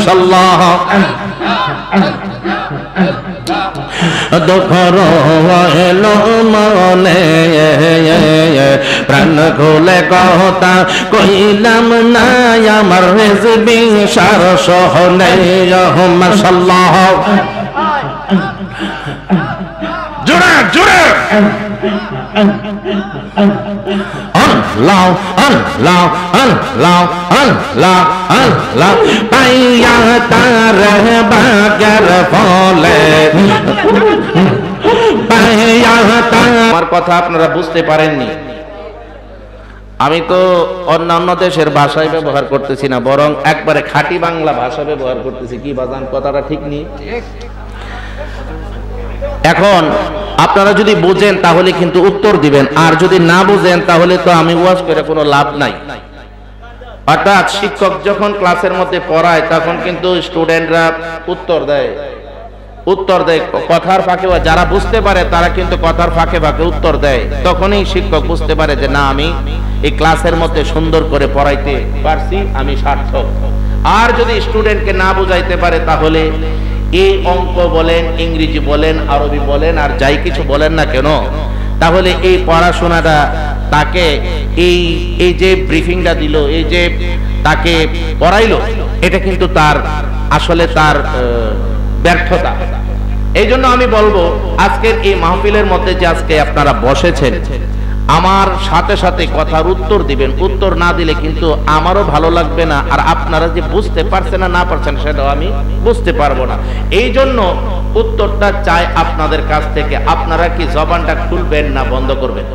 মাশাআল্লাহ দুঃখ রইলো মনে প্রাণ খুলে কথা কইলাম না আমার রিজবি সার সহনে মাশাআল্লাহ জোরে জোরে আল্লাহ আল্লাহ আল্লাহ আল্লাহ আল্লাহ পাইয়া তার বাগের ফলে পাইয়া তার। আমার কথা আপনারা বুঝতে পারেননি, আমি তো অন্যান্য দেশের ভাষায় ব্যবহার করতেছি না, বরং একবারে খাঁটি বাংলা ভাষা ব্যবহার করতেছি। কি বাজান, কথাটা ঠিক নেই? এখন আপনারা যদি বুঝেন তাহলে কিন্তু উত্তর দিবেন, আর যদি না বুঝেন তাহলে তো আমি ওয়াজ করে কোনো লাভ নাই। অর্থাৎ শিক্ষক যখন ক্লাসের মধ্যে পড়ায় তখন কিন্তু স্টুডেন্টরা উত্তর দেয় কথার ফাঁকে, যারা বুঝতে পারে তারা কিন্তু কথার ফাঁকে ফাঁকে উত্তর দেয়। তখনই শিক্ষক বুঝতে পারে যে না, আমি এই ক্লাসের মধ্যে সুন্দর করে পড়াইতে পারছি, আমি সার্থক। আর যদি স্টুডেন্টকে না বুঝাইতে পারে তাহলে এই অঙ্ক বলেন, ইংরেজি বলেন, আরবি বলেন, আর যাই কিছু বলেন না কেন, তাহলে এই পড়াশোনাটা তাকে এই যে ব্রিফিংটা দিল, এই যে তাকে পড়াইলো, এটা কিন্তু তার আসলে তার ব্যর্থতা। এই জন্য আমি বলবো আজকের এই মাহফিলের মধ্যে যে আজকে আপনারা বসেছেন, আমার সাথে সাথে কথার উত্তর দিবেন। উত্তর না দিলে কিন্তু আমারও ভালো লাগবে না, আর আপনারা যে বুঝতে পারছেন না পারছেন সেটাও আমি বুঝতে পারবো না। এই জন্য উত্তরটা চাই আপনাদের কাছ থেকে। আপনারা কি জবানটা খুলবেন না বন্ধ করবেন?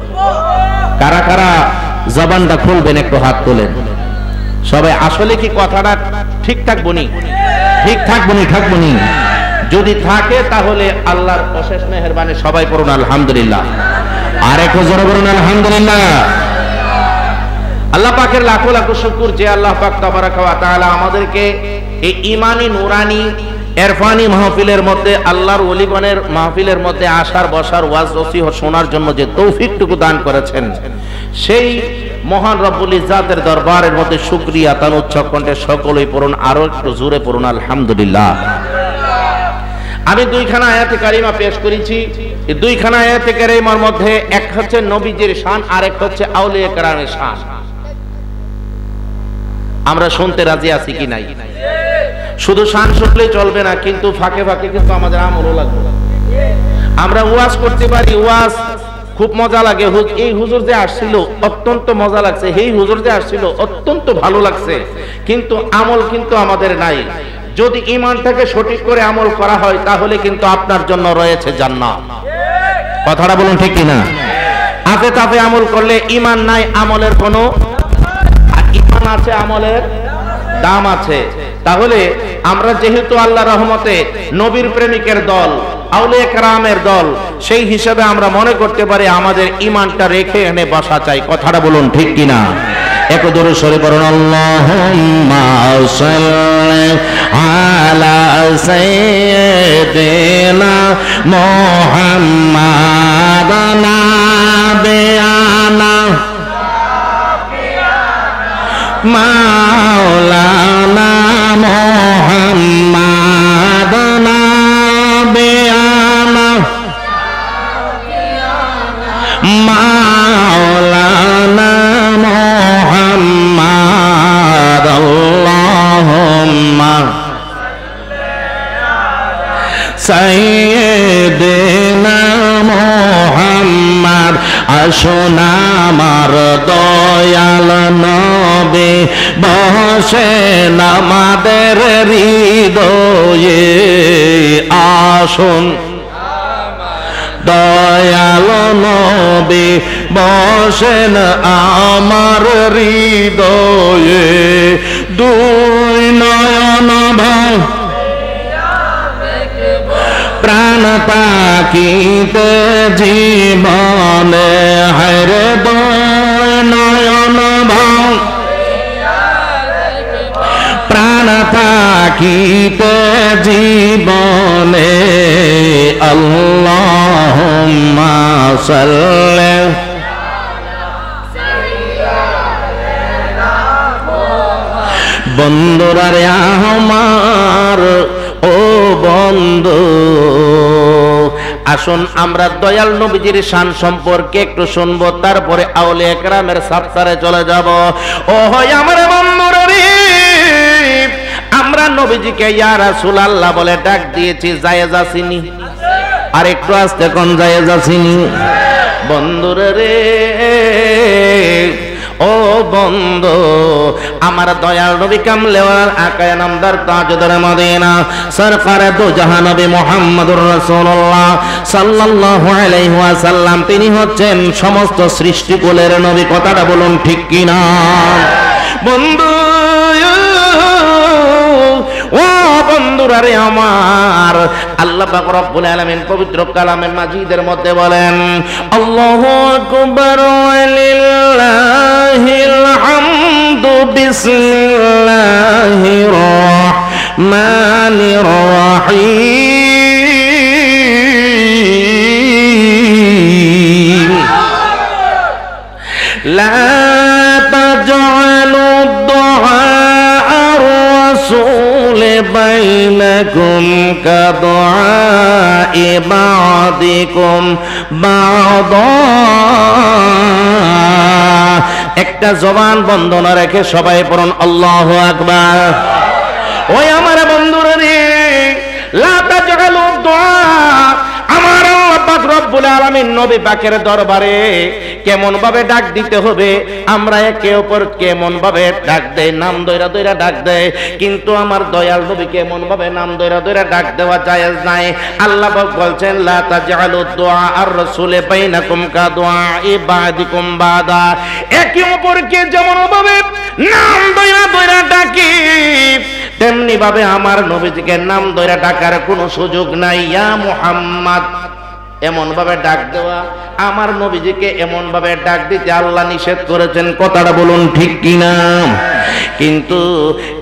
কারা কারা জবানটা খুলবেন একটু হাত তোলেন সবাই। আসলে কি কথাটা ঠিক থাকবো নি? ঠিক থাকবো নি? থাকবো নি? যদি থাকে তাহলে আল্লাহর অশেষ মেহেরবানি। সবাই পড়ুন আলহামদুলিল্লাহ। আর একটু জোরে বলুন আলহামদুলিল্লাহ। আল্লাহ পাকের লাখো লাখো শুকর যে আল্লাহ পাক তাবারাকা ওয়া তাআলা আমাদেরকে এই ঈমানি নুরানি ইরফানি মাহফিলের মধ্যে, আল্লাহর ওলিগণের মাহফিলের মধ্যে আসার বসার ওয়াজ নসিহত শোনার জন্য যে তৌফিকটুকু দান করেছেন, সেই মহান রব্বুল ইজ্জাতের দরবারের মধ্যে শুকরিয়া তার উচ্চ কণ্ঠে সকলেই পড়ুন, আরো একটু জোরে পড়ুন আলহামদুলিল্লাহ। আমি দুইখানা আয়াতে কারিমা পেশ করেছি। এই দুইখানা আয়াতে কারিমার মধ্যে এক হচ্ছে নবীজির শান, আর এক হচ্ছে আউলিয়া কেরামের শান। আমরা শুনতে রাজি আছি কি নাই? শুধু শান শুনলেই চলবে না, কিন্তু ফাঁকে ফাঁকে কিন্তু আমাদের আমলও লাগবে। আমরা ওয়াজ করতে পারি, ওয়াজ খুব মজা লাগে, এই হুজুর যে আসছিল অত্যন্ত মজা লাগছে, এই হুজুর যে আসছিল অত্যন্ত ভালো লাগছে, কিন্তু আমল কিন্তু আমাদের নাই। যদি ঈমানটাকে সঠিক করে আমল করা হয় তাহলে কিন্তু আপনার জন্য রয়েছে জান্নাত। কথাটা বলুন ঠিক কি না? আপে তাপে আমল করলে ঈমান নাই, আমলের কোনো, আর ঈমান আছে আমলের দাম আছে। তাহলে আমরা যেহেতু আল্লাহর রহমতে নবীর প্রেমিকের দল, আউলিয়া কেরামের দল, সেই হিসাবে আমরা মনে করতে পারি আমাদের ঈমানটা রেখে এনে বসা চাই। কথাটা বলুন ঠিক কি না? এক দূরে সরে পড়ুন আল্লাহুম্মা সাল্লি আলা সাইয়্যিদিনা মুহাম্মাদিন নাবিয়ানা মাওলানা মুহাম্মাদিন নাবিয়ানা মাওলানা মুহাম্মাদ আল্লাহুম্মা সাইয়্যিদিনা মুহাম্মাদ। আসুন আমার দয়াল নবী বসেন আমাদের হৃদয়ে, আসুন দয়াল নবী বসেন আমার হৃদয়ে। দুই নয়ন ভাই প্রাণ পাখিতে জীবনে হায়রে, দুই নয়ন ভাই প্রাণ পাখিতে জীবনে। আল্লাহুম্মা সাল্লি বন্ধুরা রে আমার আসুন আমরা দয়াল নবীজির শান সম্পর্কে একটু শুনবো, তারপরে আউলিয়া কেরামের সাফসারে চলে যাব। ও হয় আমার বন্ধুরা রে, আমরা নবীজিকে ইয়া রাসূলুল্লাহ বলে ডাক দিয়েছি, জায়েজ আসেনি? আর একটু আস্তে কোন জায়েজ আসেনি? বন্ধুরা রে, ও বন্ধু আমার দয়াল নবী কামলেওয়ালার আকায়ে নামদার তাজদার মদিনা সরকারে দু জাহান নবী মুহাম্মদুর রাসূলুল্লাহ সাল্লাল্লাহু আলাইহি ওয়াসাল্লাম, তিনি হচ্ছেন সমস্ত সৃষ্টিকুলের নবী। কথাটা বলুন ঠিক কি না? বন্ধু ও বন্ধুরা রে আমার, আল্লাহ পাক রব্বুল আলামিন পবিত্র কালামে মাজিদের মধ্যে বলেন, আল্লাহু আকবার ওয়ালিল্লাহিল হামদু বিসমিল্লাহির রাহমানির রাহিম লা তাজআলু দুআ বাইনাকুম কাদুআই বা'দিকুম বা'দা। একটা জবান বন্ধ না রেখে সবাই পড়ুন আল্লাহু আকবার। ওই আমার বন্ধুরা রে, লা তাজআলু দুআ, আমার আল্লাহ পাক রব্বুল আলামিন নবী পাকের দরবারে কেমন ভাবে ডাক দিতে হবে, আমরা একে অপর কেমন ভাবে ডাক দেই, নাম দইরা দইরা ডাক দেয়, কিন্তু আমার দয়াল নবী কেমন ভাবে নাম দইরা দইরা ডাক দেওয়া জায়েজ নাই। আল্লাহ পাক বলছেন, লা তাজআলু দুআ আর রাসূলে বাইনাকুম কাদুআই বা'দিকুম বা'দা। একে অপরকে যেমন ভাবে নাম দইরা দইরা ডাকি, তেমনি ভাবে আমার নবীজিকে নাম দইরা ডাকার কোনো সুযোগ নাই। ইয়া মুহাম্মদ এমন ভাবে ডাক দেওয়া, আমার নবীজিকে এমন ভাবে ডাক দিতে আল্লাহ নিষেধ করেছেন। কথাটা বলুন ঠিক কিনা?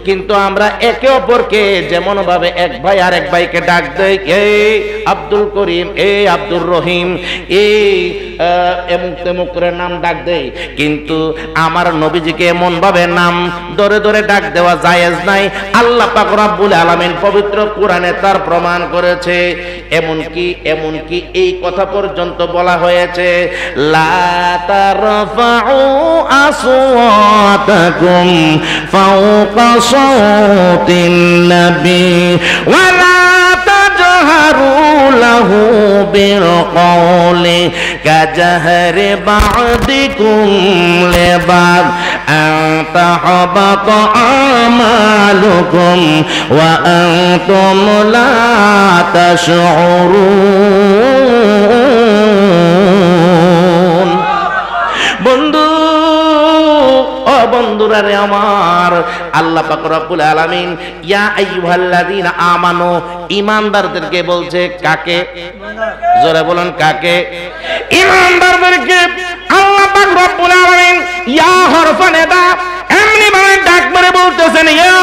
কিন্তু আমরা একে অপরকে যেমন ভাবে এক ভাই আরেক ভাইকে ডাক দেই, এই আব্দুল করিম, এই আব্দুর রহিম, এই এমুক তেমুক করে নাম ডাক দেই, কিন্তু আমার নবীজিকে এমন ভাবে নাম ধরে ধরে ডাক দেওয়া জায়েজ নাই। আল্লাহ পাক রব্বুল আলামিন পবিত্র কোরআনে তার প্রমাণ করেছে। এমনকি এই কথা পর্যন্ত বলা হয়েছে, লা তারফাউ আসওয়াতাকুম ফাওকা সাওতিন নবী ওয়া লা তাজহারু লাহু বিল কওলি কাজহরি বা'দিকুম লিবা'দ আন তাহবাতা আমালুকুম ওয়া আনতুম লা তাশউরুন। বন্ধু ও বন্ধুরা রে আমার, আল্লাহ পাক রব্বুল আলামিন ইয়া আইয়ুহাল্লাযীনা আমানু, ঈমানদারদেরকে বলছে। কাকে? জোরে বলুন কাকে? ঈমানদারদেরকে আল্লাহ পাক রব্বুল আলামিন ইয়া হরফে নিদা এমনি ভাবে ডাক মেরে বলতেছেন, ইয়া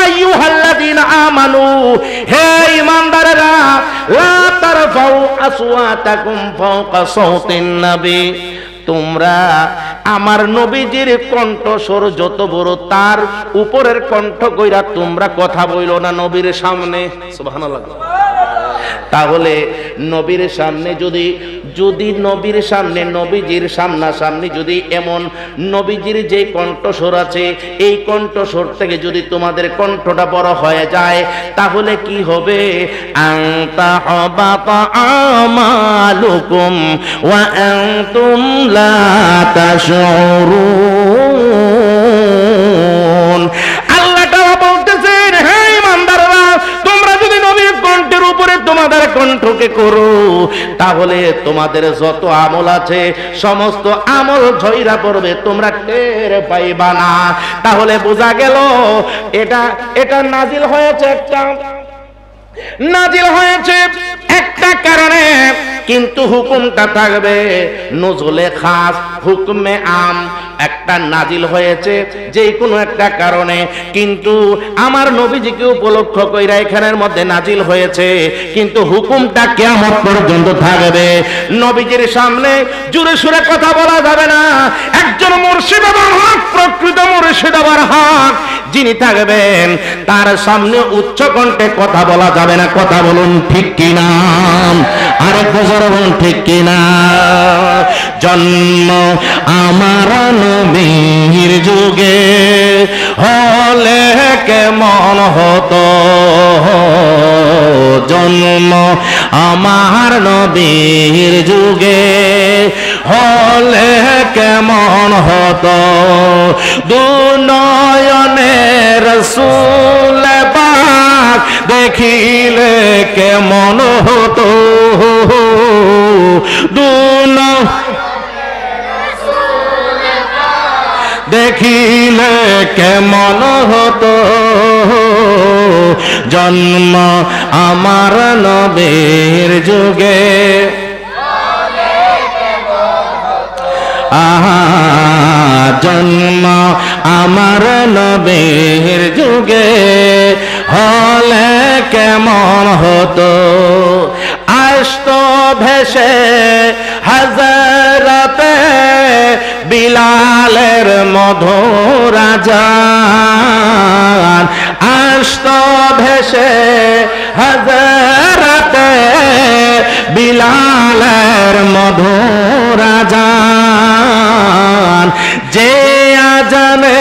আইয়ুহাল্লাযীনা আমানু, হে ঈমানদারেরা, লা তারফাউ আসওয়াতাকুম ফাওকা সাওতিন নবী, তোমরা আমার নবীজির কণ্ঠস্বর যত বড় তার উপরের কণ্ঠ কইরা তোমরা কথা বইলো না নবীর সামনে। সুবহানাল্লাহ। তাহলে নবীর সামনে যদি নবীর সামনে নবীজির সামনাসামনি যদি এমন নবীজির যে কণ্ঠস্বর আছে, এই কণ্ঠস্বর থেকে যদি তোমাদের কণ্ঠটা বড় হয়ে যায়, তাহলে কি হবে? আনতা হাবাতা আমালুকুম ওয়া আনতুম লা তাশউরুন। আল্লাহ তাআলা বলতেছেন, হে ঈমানদাররা, তোমরা যদি নবীর কণ্ঠের উপরে তোমাদের কণ্ঠকে করো, তাহলে তোমাদের যত আমল আছে সমস্ত আমল ঝইরা পড়বে, তোমরা টের পাইবা না। তাহলে বোঝা গেল এটা নাজিল হয়েছে একটা কারণে, কিন্তু হুকুমটা থাকবে নজলে খাস, হুকমে আম। একটা নাজিল হয়েছে যে কোনো একটা কারণে, কিন্তু আমার নবীজিকে উপলক্ষ কইরা এখানের মধ্যে নাজিল হয়েছে, কিন্তু হুকুমটা কিয়ামত পর্যন্ত থাকবে। নবীজির সামনে জোরে সুরে কথা বলা যাবে না। একজন মুর্শিদ আমার হক, প্রকৃত মুর্শিদ আমার হক যিনি থাকবেন, তার সামনে উচ্চ কণ্ঠে কথা বলা যাবে না। কথা বলুন ঠিক কিনা? আরেক বছর বলুন ঠিক কিনা? জন্ম আমার নবীর যুগে হলে কেমন হতো, জন্ম আমার নবীর যুগে হলে কেমন হতো, দুনয়নের রাসূল পাক দেখিলে কেমন হতো, দেখিলে কেমন হতো, জন্ম আমার নবীর যুগে জন্ম আমার নবীর যুগে হলে কেমন হতো, আসতো ভেসে হযরতে বিলালের মধুর আযান, আসতো ভেসে হযরতে বিলালের মধুর আযান, যে আজানে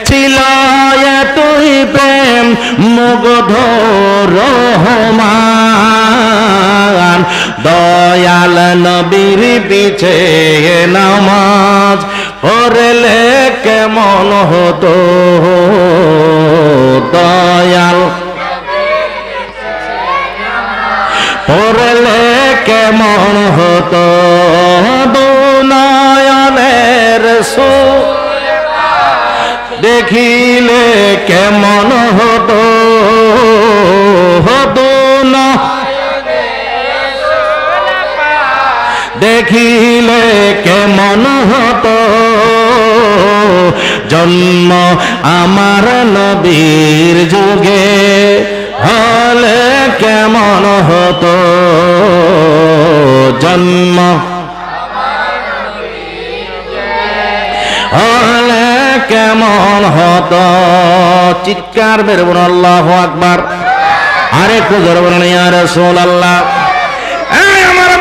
ছিল এতই প্রেম মুগ্ধ রহমান, দয়াল নবীর পিছে নামাজ পড়লে কেমন হতো, দয়াল পড়লে কেমন হতো, দুনয়নের রাসূল দেখিলে কেমন হতো, দেখিলে কেমন হতো, জন্ম আমার নবীর যুগে হলে কেমন হতো, জন্ম হলে কেমন হতো। চিৎকার মেরে বলুন আল্লাহু আকবার। আরেকটু জোরে বলুন ইয়া রাসূলুল্লাহ। আমার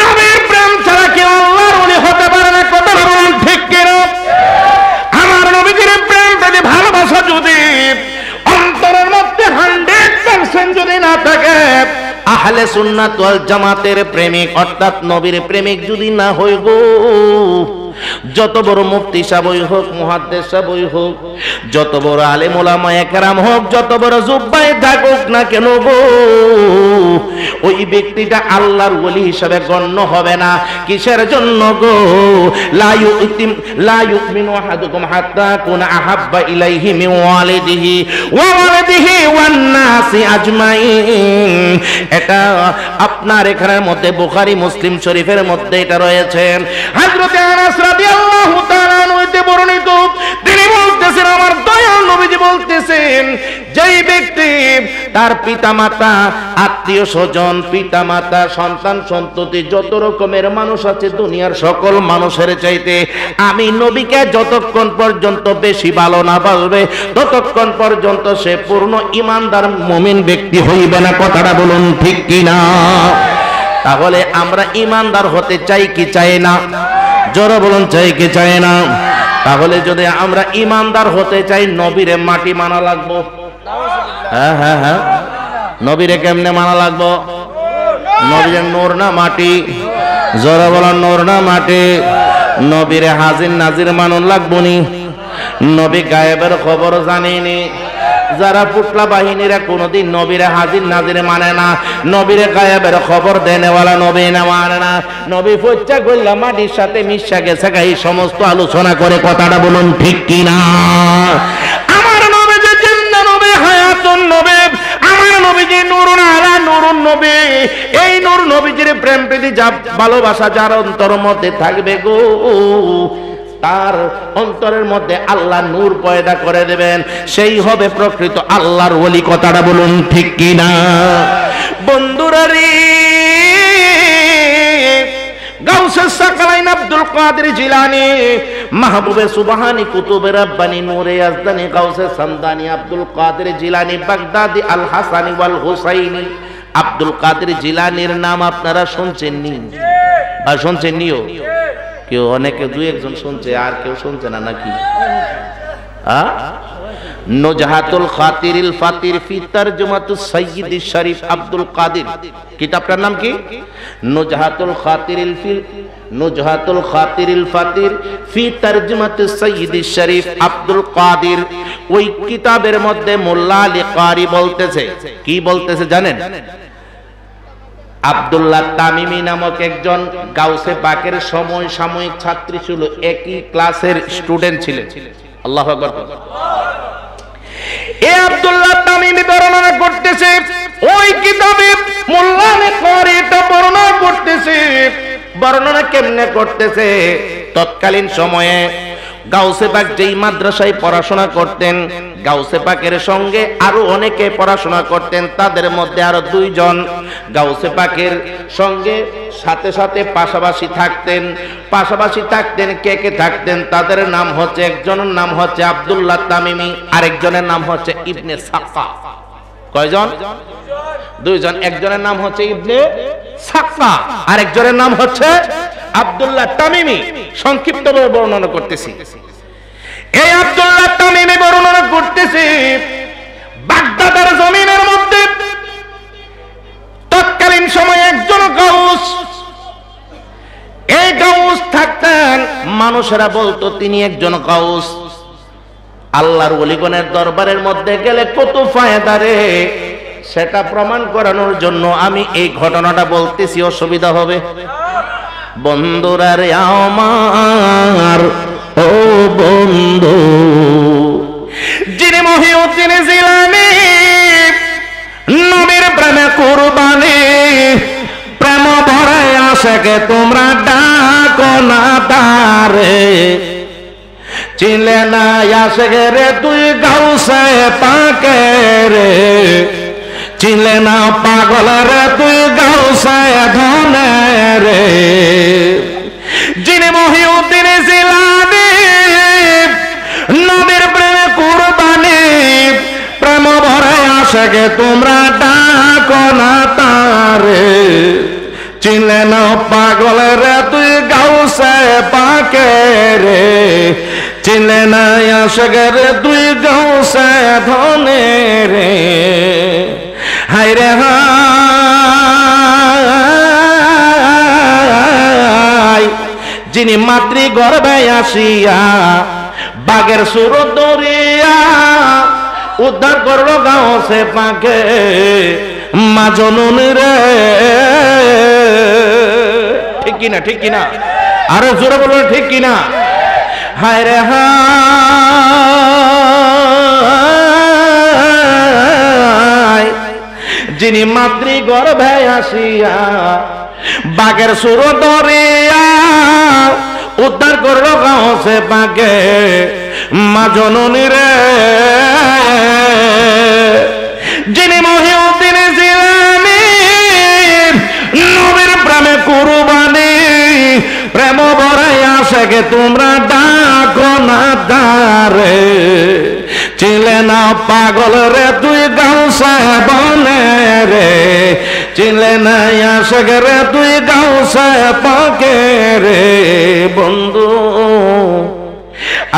নবীর প্রেম ছাড়া কেউ আল্লাহর ওলি হতে পারে না। কথা বলুন ঠিক কিনা? আমার নবীর প্রেম যদি, ভালোবাসা যদি অন্তরের মধ্যে 100% যদি না থাকে, আহলে সুন্নাত ওয়াল জামাতের প্রেমিক অর্থাৎ নবীর প্রেমিক যদি না হই গো, যত বড় মুফতি সাহেবই হোক, মুহাদ্দিস সাহেবই হোক, যত বড় আলেম ওলামায়ে কেরাম হোক, যত বড় জুব্বাই থাকুক না কেন গো, ওই ব্যক্তিটা আল্লাহর ওলি হিসেবে গণ্য হবে না। কিসের জন্য গো? লা ইউমিনু আহাদুকুম হাত্তা কুনা আহাব্বা ইলাইহি মিন ওয়ালিদিহি ওয়া ওয়ালাদিহি ওয়ান নাসি আজমাইন। এটা আপনার এখানের মধ্যে বুখারী মুসলিম শরীফের মধ্যে এটা রয়েছে। হযরত আনাস রাদিয়াল্লাহু তাআলা হইতে বর্ণিত, তিনি বলতেছেন, আমার দয়াল নবীজি বলতেছেন, যেই ব্যক্তি তার পিতামাতা, আত্মীয় স্বজন, পিতামাতা, সন্তান সন্ততি, যত রকমের মানুষ আছে দুনিয়ার সকল মানুষের চাইতে আমি নবীকে যতক্ষণ পর্যন্ত বেশি ভালো না বাসবে, ততক্ষণ পর্যন্ত সে পূর্ণ ঈমানদার মুমিন ব্যক্তি হইবে না। কথাটা বলুন ঠিক কিনা? তাহলে আমরা ঈমানদার হতে চাই কি চাই না? জোরে বলুন চাই কি চাই না? তাহলে যদি আমরা ঈমানদার হতে চাই, নবীরে মাটি মানা লাগবো। হ্যাঁ হ্যাঁ হ্যাঁ, নবীরে কেমনে মানা লাগবো? নবীরে নূর না মাটি? জোরে বলুন নূর না মাটি? নবীরে হাজির নাজির মানুন লাগবো নি? নবী গায়েবের খবর জানেনি। যারা পুটলা বাহিনীরা কোনদিন নবীরে হাজির নাজির মানে না, নবীরে গায়েবের খবর দেনেওয়ালা নবী না মানে না। নবী ফচ্চা কইলা মাটির সাথে মিশা গেছে, এই সমস্ত আলোচনা করে। কথাটা বলুন ঠিক কিনা? আমার নবী যে জিন্দা নবী, হায়াতুন নবী, আমার নবী যে নূরুন আলা নূরুন নবী, এই নূর নবীজির নবীজির প্রেম প্রীতি যা ভালোবাসা যার অন্তরের মধ্যে থাকবে গো, তার অন্তরের মধ্যে আল্লাহ নূর পয়দা করে দেবেন, সেই হবে প্রকৃত আল্লাহর ওলি। কথাটা বলুন ঠিক কিনা? বন্ধুরা রে, গাউসে সাকালাইন আব্দুল কাদের জিলানী, মাহবুবে সুবহানী, কুতুবে রাব্বানী, নূরে ইয়াজদানী, গাউসে সামদানী, আব্দুল কাদের জিলানী, বাগদাদি, আল হাসানী ওয়াল হুসাইনী। আব্দুল কাদের জিলানীর নাম আপনারা শুনছেননি? আর শুনছেননিও? কেউ অনেকে দুই একজন শুনছে, আর কেউ শুনছে না নাকি? নুজহাতুল খাতিরিল ফাতির ফি তারজুমাতুস সাইয়্যিদ শরীফ আব্দুল কাদের, কিতাবটার নাম কি? নুজহাতুল খাতিরিল ফাতির ফি তারজুমাতুস সাইয়্যিদ শরীফ আব্দুল কাদের। ওই কিতাবের মধ্যে মোল্লা আলী কারি বলতেছে, কি বলতেছে জানেন? আব্দুল্লাহ তামিমি নামক একজন গাউসে পাকের সমসাময়িক ছাত্রী ছিল, একই ক্লাসের স্টুডেন্ট ছিলেন। আল্লাহু আকবার। এই আব্দুল্লাহ তামিমি বর্ণনা করতেছে, ওই কিতাবে মোল্লা আলী কারি এটা বর্ণনা করতেছে। বর্ণনা কেমনে করতেছে? তৎকালীন সময়ে গাউসে পাক যেই মাদ্রাসায় পড়াশোনা করতেন, গাউসে পাকের সঙ্গে আরো অনেকে পড়াশোনা করতেন। তাদের মধ্যে আরো দুইজন গাউসে পাকের সঙ্গে সাথে সাথে পাশাপাশি থাকতেন। কে কে থাকতেন? তাদের নাম হচ্ছে, একজনের নাম হচ্ছে আব্দুল্লাহ তামিমি, আরেকজনের নাম হচ্ছে ইবনে সাক্কা। কয়জন? দুইজন। একজনের নাম হচ্ছে ইবনে সাক্কা, আরেকজনের নাম হচ্ছে আব্দুল্লাহ তামিমি। সংক্ষিপ্তভাবে বর্ণনা করতেছি। এই আব্দুল্লাহ তামিমি বর্ণনা করতেছি, বাগদাদের জমিনের মধ্যে তৎকালীন সময়ে একজন গাউস, এই গাউস থাকতেন। মানুষেরা বলতো তিনি একজন গাউস। আল্লাহর ওলিগণের দরবারের মধ্যে গেলে কত ফায়দা রে, সেটা প্রমাণ করানোর জন্য আমি এই ঘটনাটা বলতেছি, অসুবিধা হবে? বন্ধুরা রে আমার, ও বন্ধু, যিনি মহিউদ্দিন জিলানী, নবীর প্রেমে কুরবানি, প্রেম ভরে আশেকে তোমরা ডাকো না তারে, চিনলে না আশেকে রে তুই গাউসে পাকে রে, চিনলে না পাগল রে তুই গাউসে ধনে রে। যিনি মহিউদ্দিন জিলানী, নবীর প্রেমে কুরবানি, প্রেম ভরে আশেকে তোমরা ডাকো না তারে, চিনলে না পাগল রে তুই গাউসে পাকে রে, চিনলে না আশেকে রে তুই গাউসে ধনে রে। হায় রে হায়, যিনি মাতৃগর্ভে আসিয়া বাগের সুর দরিয়া উদ্ধার করলো গাউসে পাকে, মা জননী রে। ঠিক কিনা? ঠিক কিনা? আরো জোরে বলুন ঠিক কিনা? হায় রে হায়, যিনি মাতৃগর্ভে আসিয়া বাগের সুর দরিয়া উদ্ধার করলো গাউসে পাকে, মা জননী রে। যিনি মহিউদ্দিন জিলানী, নবীর প্রেমে কুরবানি, প্রেম ভরে আশেকে তোমরা ডাকো না তারে, চিনলে না পাগল রে তুই গাউসে বনে রে, চিনলে না আশেকে রে তুই গাউসে পাকে রে। বন্ধু,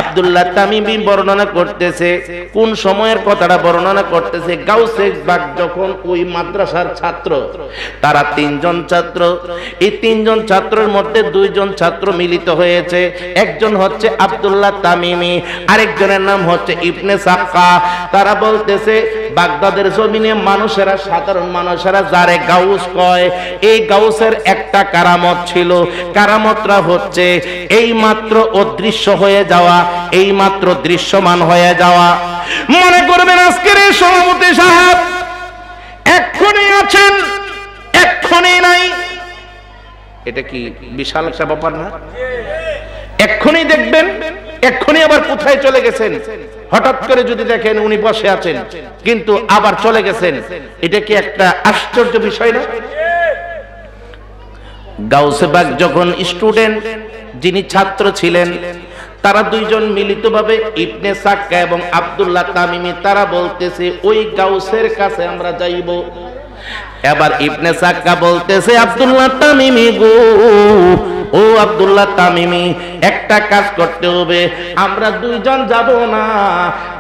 আব্দুল্লাহ তামিমি বর্ণনা করতেছে, কোন সময়ের কথাটা বর্ণনা করতেছে? গাউসে বাগ যখন ওই মাদ্রাসার ছাত্র, তারা তিনজন ছাত্র, এই তিনজন ছাত্রের মধ্যে দুইজন ছাত্র মিলিত হয়েছে। একজন হচ্ছে আব্দুল্লাহ তামিমি, আরেকজনের নাম হচ্ছে ইবনে সাক্কা। তারা বলতেছে বাগদাদের জমিনে মানুষেরা, সাধারণ মানুষেরা যারে গাউস কয়, এই গাউসের একটা কারামত ছিল। কারামতটা হচ্ছে এই মাত্র অদৃশ্য হয়ে যাওয়া, এই মাত্র দৃশ্যমান হয়ে যাওয়া। মনে করবেন আজকের এই সভাপতি সাহেব এক্ষুনি আছেন, এক্ষুনি নাই, এটা কি বিশাল একটা ব্যাপার না? এক্ষুনি দেখবেন, এক্ষুনি আবার কোথায় চলে গেছেন, হঠাৎ করে যদি দেখেন উনি বসে আছেন কিন্তু আবার চলে গেছেন, এটা কি একটা আশ্চর্য বিষয় না? গাউসে পাক যখন স্টুডেন্ট, যিনি ছাত্র ছিলেন, তারা দুইজন মিলিতভাবে ইবনে সাক্কা এবং আব্দুল্লাহ তামিমি তারা বলতেছে ওই গাউসের কাছে আমরা যাইব। এবার ইবনে সাক্কা বলতেছে আব্দুল্লাহ তামিমি গো, ও আব্দুল্লাহ তামিমি, একটা কাজ করতে হবে, আমরা দুইজন যাব না,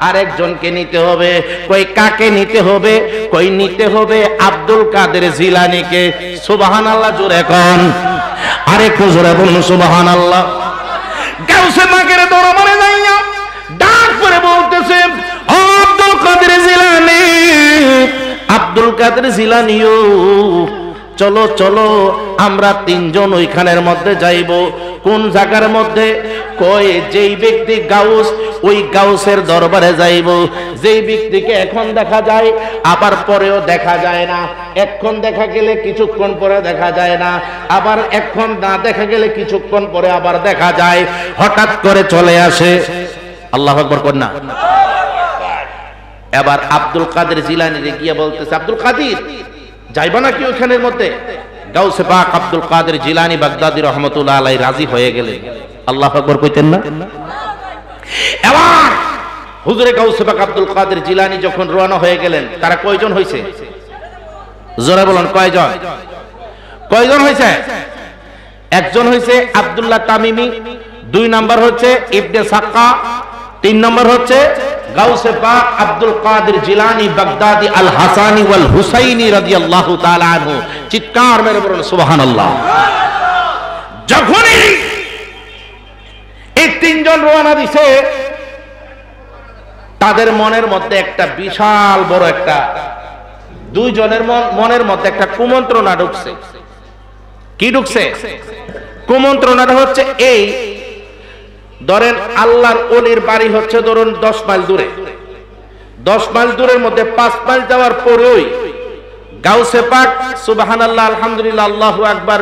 আরেকজনকে নিতে হবে। কই কাকে নিতে হবে? কই নিতে হবে আব্দুল কাদের জিলানীকে। সুবহানাল্লাহ জোরে কোন, আরেকটু জোরে বলুন সুবহানাল্লাহ। গাউসে পাকের দরবারে যাইয়া ডাক করে বলতেছে ও আব্দুল কাদের জিলানী, আব্দুল কাদের জিলানীও, চলো চলো আমরা তিনজন ওইখানের মধ্যে যাইব। কোন জায়গার মধ্যে? কই যেই ব্যক্তি গাউস, ওই গাউসের দরবারে যাইব। যেই ব্যক্তিকে এখন দেখা যায় আবার পরেও দেখা যায় না, এখন দেখা গেলে কিছুক্ষণ পরে দেখা যায় না, আবার এখন না দেখা গেলে কিছুক্ষণ পরে আবার দেখা যায়, হঠাৎ করে চলে আসে। আল্লাহু আকবার কর না। এবার আব্দুল কাদের জিলানী গিয়ে বলতেছে আব্দুল কাদের যাইবা নাকি ওখানের মধ্যে? গাউসে পাক আব্দুল কাদের জিলানী বাগদাদী রহমাতুল্লাহ আলাইহি রাজি হয়ে গেলেন। আল্লাহু আকবার কইতেন না? এবার হুজুরে গাউসে পাক আব্দুল কাদের জিলানী যখন রওনা হয়ে গেলেন, তারা কয়জন হইছে? জোরে বলুন কয়জন? কয়জন হইছে? একজন হইছে আব্দুল্লাহ তামিমি, দুই নাম্বার হচ্ছে ইবনে সাক্কা, তিন নাম্বার হচ্ছে গাউসে পাক আব্দুল কাদের জিলানী বাগদাদী আল হাসানী ওয়াল হুসাইনী রাদিয়াল্লাহু তাআলা আনহু। চিৎকার মেরে বলুন সুবহানাল্লাহ। যখনই এই তিনজন রওনা দিছে, তাদের মনের মধ্যে একটা বিশাল বড় একটা, দুইজনের মনের মধ্যে একটা কুমন্ত্রণা ঢুকছে। কি ঢুকছে? কুমন্ত্রণাটা হচ্ছে এই, ধরেন আল্লাহর ওলির বাড়ি হচ্ছে ধরুন 10 মাইল দূরে, 10 মাইল দূরের মধ্যে 5 মাইল যাওয়ার পরেই গাউসে পাক সুবহানাল্লাহ আলহামদুলিল্লাহ আল্লাহু আকবার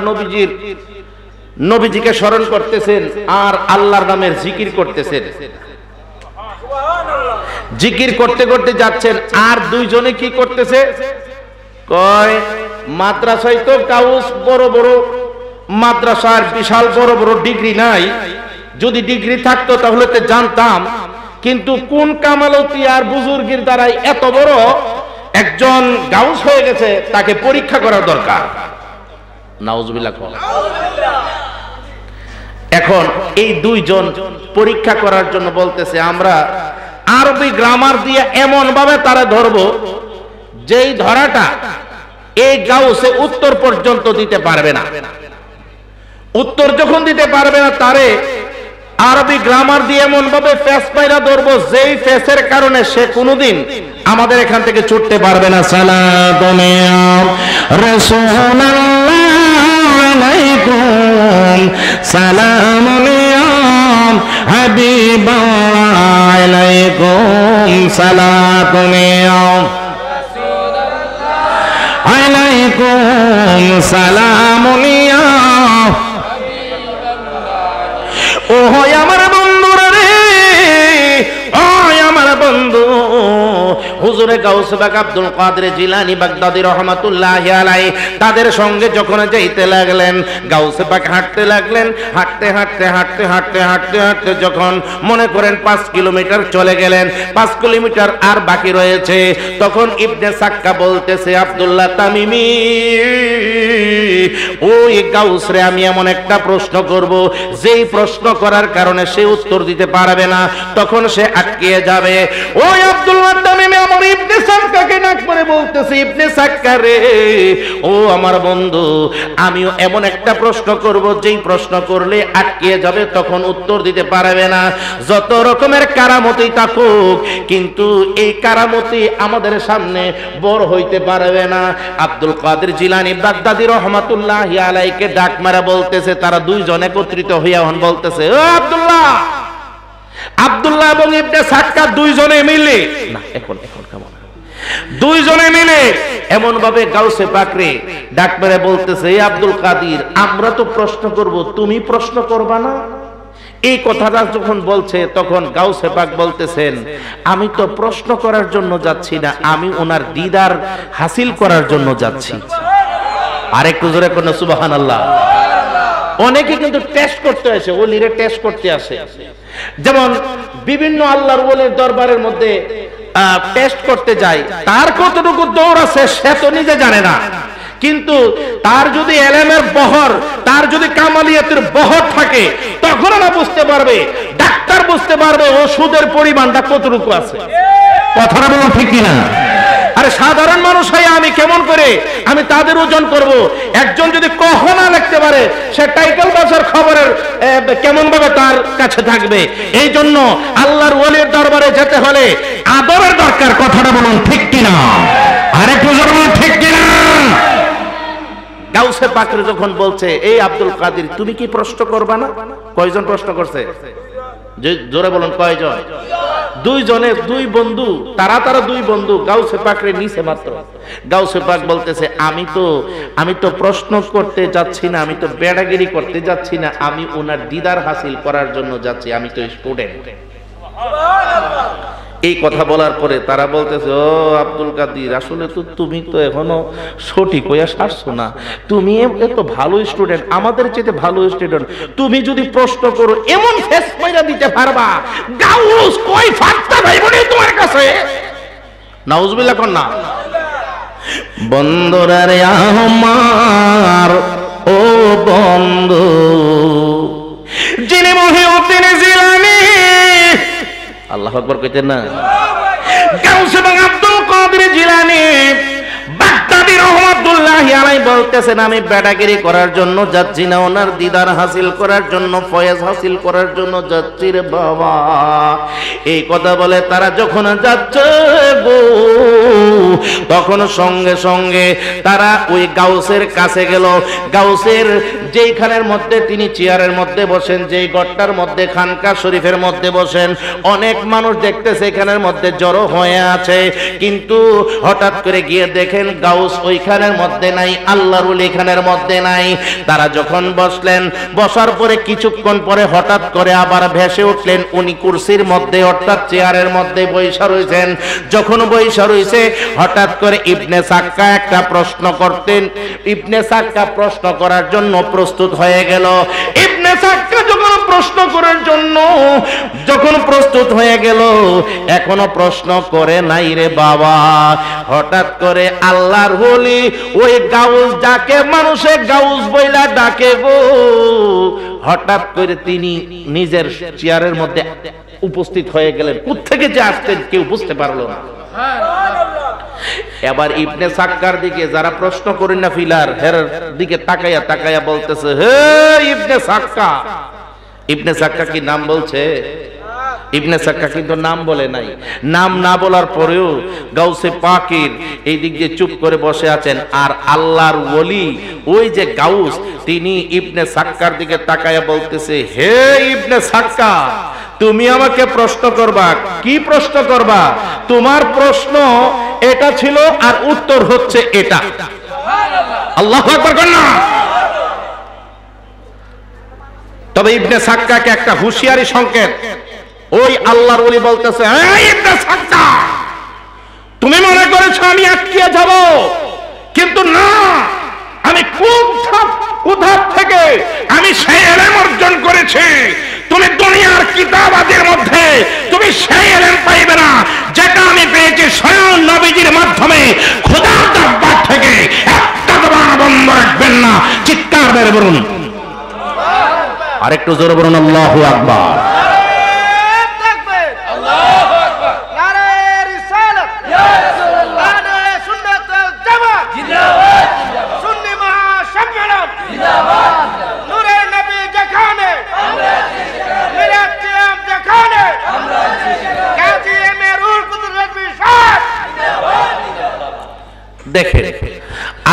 নবীজিকে স্মরণ করতেছেন আর আল্লাহর নামের জিকির করতেছেন। জিকির করতে করতে যাচ্ছেন, আর দুইজনে কি করতেছে? কয় মাদ্রাসায় তো গাউস বড় বড় মাদ্রাসার বিশাল বড় বড় ডিগ্রি নাই, যদি ডিগ্রি থাকতো তাহলে তো জানতাম, কিন্তু কোন কামালতি আর বুজুর্গের দ্বারাই এত বড় একজন গাউস হয়ে গেছে, তাকে পরীক্ষা করা দরকার। নাউজুবিল্লাহ। এখন এই দুইজন পরীক্ষা করার জন্য বলতেছে আমরা আরবি গ্রামার দিয়ে এমন ভাবে তারা ধরবো যেই ধরাটা এই গাউসে উত্তর পর্যন্ত দিতে পারবে না। উত্তর যখন দিতে পারবে না, তারে আরবি গ্রামার দিয়ে এমন ভাবে ফেস পাইরা ধরবো যেই ফেসের কারণে সে কোনোদিন আমাদের এখান থেকে ছুটতে পারবে না। সালাতুনে রাসূলুল্লাহ আলাইকুম, সালামুনে হাবিবাল্লাহ আলাইকুম, সালাতুনে আলাইকুম, সালামুনে ও হয় আমার বন্ধুরা রে, ও আমার বন্ধু। হুজুরে গাউস পাক আব্দুল কাদের জিলানী বাগদাদী রহমাতুল্লাহি আলাইহি তাদের সঙ্গে যখন যাইতে লাগলেন, গাউস পাক হাঁটতে লাগলেন, হাঁটতে হাঁটতে হাঁটতে হাঁটতে হাঁটতে হাঁটতে যখন মনে করেন 5 কিলোমিটার চলে গেলেন, 5 কিলোমিটার আর বাকি রয়েছে, তখন ইবনে সাক্কা বলতেছে আব্দুল্লাহ তামিমি, ওই গাউস রে আমি এমন একটা প্রশ্ন করব যেই প্রশ্ন করার কারণে সে উত্তর দিতে পারবে না, তখন সে আটকিয়ে যাবে। ওই আব্দুল্লাহ তামিমি আমার ইবনে সাক্কাকে ডাক করে বলতেছে, ইবনে সাক্কা রে, ও আমার বন্ধু, আমিও এমন একটা প্রশ্ন করব যেই প্রশ্ন করলে আটকিয়ে যাবে, তখন উত্তর দিতে পারবে না। যত রকমের কারামতি থাকুক, কিন্তু এই কারামতি আমাদের সামনে বড় হইতে পারবে না। আব্দুল কাদের জিলানী বাগদাদী রহমাতুল্লাহি আলাইহিকে ডাক মারা বলতেছে, তারা দুইজন একত্রিত হইয়া হন বলতেছে, ও আব্দুল্লাহ, আব্দুল্লাহ এবং ইবনে সাক্কা দুইজনে মিলে না, এখন কেমন দুইজনে মিলে এমন ভাবে গাউসে পাকরে ডাক মেরে বলতেছে, এই আব্দুল কাদির, আমরা তো প্রশ্ন করব, তুমি প্রশ্ন করবা না? এই কথাটা যখন বলছে তখন গাউসে পাক বলতেছেন, আমি তো প্রশ্ন করার জন্য যাচ্ছি না, আমি ওনার দিদার হাসিল করার জন্য যাচ্ছি। আরেকটু জোরে কোন সুবহানাল্লাহ। অনেকে কিন্তু টেস্ট করতে আসে, ওলিরে টেস্ট করতে আসে। যেমন বিভিন্ন আল্লাহর ওলির দরবারের মধ্যে টেস্ট করতে যায়, তার কতটুকু দৌড় আছে সে তো নিজে জানে না, কিন্তু তার যদি এলেমের বহর, তার যদি কামালিয়াতের বহর থাকে, তখন আমরা বুঝতে পারবে, ডাক্তার বুঝতে পারবে ওষুধের পরিমাণটা কতটুকু আছে। কথাটা বলুন ঠিক কিনা? আরে সাধারণ মানুষ হয়ে আমি কেমন করে আমি তাদের ওজন করব? একজন যদি কখনো লিখতে পারে, সে টাইটেল বাজার খবরের কেমন ভাবে তার কাছে থাকবে। এই জন্য আল্লাহর ওলির দরবারে যেতে হলে আদরের দরকার। কথাটা বলুন ঠিক কিনা? আরেকটু জোরে বলুন ঠিক কিনা? গাউসে পাকরে যখন বলছে, এই আব্দুল কাদির, তুমি কি প্রশ্ন করবা না? কয়জন প্রশ্ন করছে? জোরে বলুন কয়জন? দুইজনে, দুই বন্ধু, তারা দুই বন্ধু গাউসে পাকরে নিচে মাত্র। গাউসে পাক বলতেছে, আমি তো প্রশ্ন করতে যাচ্ছি না, আমি তো বেড়াগিরি করতে যাচ্ছি না, আমি ওনার দিদার হাসিল করার জন্য যাচ্ছি, আমি তো স্টুডেন্ট। এই কথা বলার পরে তারা বলতেছে, ও আব্দুল কাদির, আসলে তো তুমি তো এখনো সঠিক হইয়া সারছো না, তুমি এত ভালো স্টুডেন্ট, আমাদের চেয়ে ভালো স্টুডেন্ট, তুমি যদি প্রশ্ন করো এমন ফেস মাইরা দিতে পারবা, গাউস কই ফাটতা ভাই বলে তোমার কাছে। নাউজুবিল্লাহ কোন না? বন্ধুরে আমার ও বন্ধু, যিনি মহিউদ্দিন জিলানী, আল্লাহু আকবার কইতেন না? গাউসে পাক আব্দুল কাদের জিলানী বাগদাদী রহমাতুল্লাহি আলাইহি বলতেছেন, আমি বেটাগিরি করার জন্য যাচ্ছি না, ওনার দিদার হাসিল করার জন্য, ফয়েজ হাসিল করার জন্য যাচ্ছি রে বাবা। এই কথা বলে তারা যখন যাচ্ছে গো, তখন সঙ্গে সঙ্গে তারা ওই গাউসের কাছে গেল। গাউসের যেইখানের মধ্যে তিনি চেয়ারের মধ্যে বসেন, যেই গড়টার মধ্যে খানকা শরীফের মধ্যে বসেন, অনেক মানুষ দেখতেছে এখানের মধ্যে জড়ো হয়ে আছে, কিন্তু হঠাৎ করে গিয়ে দেখেন গাউস ওইখানের মধ্যে নাই, আল্লাহর ওলি এখানের মধ্যে নাই। তারা যখন বসলেন, বসার পরে কিছুক্ষণ পরে হঠাৎ করে আবার ভেসে উঠলেন উনি কুরসির মধ্যে, অর্থাৎ চেয়ারের মধ্যে বৈশা রয়েছেন। যখন বৈশা রয়েছে, হঠাৎ করে ইবনে সাক্কা একটা প্রশ্ন করতেন। ইবনে সাক্কা প্রশ্ন করার জন্য প্রস্তুত হয়ে গেল। ইবনে সাক্কা যখন প্রশ্ন করার জন্য প্রস্তুত হয়ে গেল, এখনো প্রশ্ন করে নাই রে বাবা। হঠাৎ করে আল্লাহর ওলি ওই গাউস, যাকে মানুষে গাউস বইলা ডাকে গো, হঠাৎ করে তিনি নিজের চেয়ারের মধ্যে উপস্থিত হয়ে গেলেন। কোত্থেকে যে আসতেন কেউ বুঝতে পারলো না। এবার ইবনে সাক্কার দিকে যারা প্রশ্ন করেন না ফিলার, হের দিকে তাকাইয়া তাকাইয়া বলতেছে, হে ইবনে সাক্কা। ইবনে সাক্কা কি নাম বলছে? ইবনে সাক্কা কিন্তু নাম বলে নাই। নাম না বলার পরেও গাউসে পাকের এই দিক দিয়ে চুপ করে বসে আছেন। আর আল্লাহর ওলি ওই যে গাউস, তিনি ইবনে সাক্কার দিকে তাকায়া বলতেছে, হে ইবনে সাক্কা, তুমি আমাকে প্রশ্ন করবা। কি প্রশ্ন করবা? তোমার প্রশ্ন এটা ছিল আর উত্তর হচ্ছে এটা। আল্লাহু আকবার বলেন না? তবে ইবনে সাক্কাকে একটা হুঁশিয়ারি সংকেত ওই আল্লাহর ওলি বলতেছে, এই ইবনে সাক্কা, তুমি মনে করেছো আমি আটকিয়ে যাব, কিন্তু না, আমি কোথা থেকে আমি সেই ইলম অর্জন করেছি, তুমি দুনিয়ার কিতাবাদের মধ্যে তুমি সেই ইলম পাইবে না যেটা আমি পেয়েছি স্বয়ং নবীজির মাধ্যমে। খোদার দরবার থেকে একটা জবান বন্ধ রাখবেন না। চিৎকার মেরে বলুন, আরেকটু জোরে বলুন আল্লাহু আকবার। দেখেন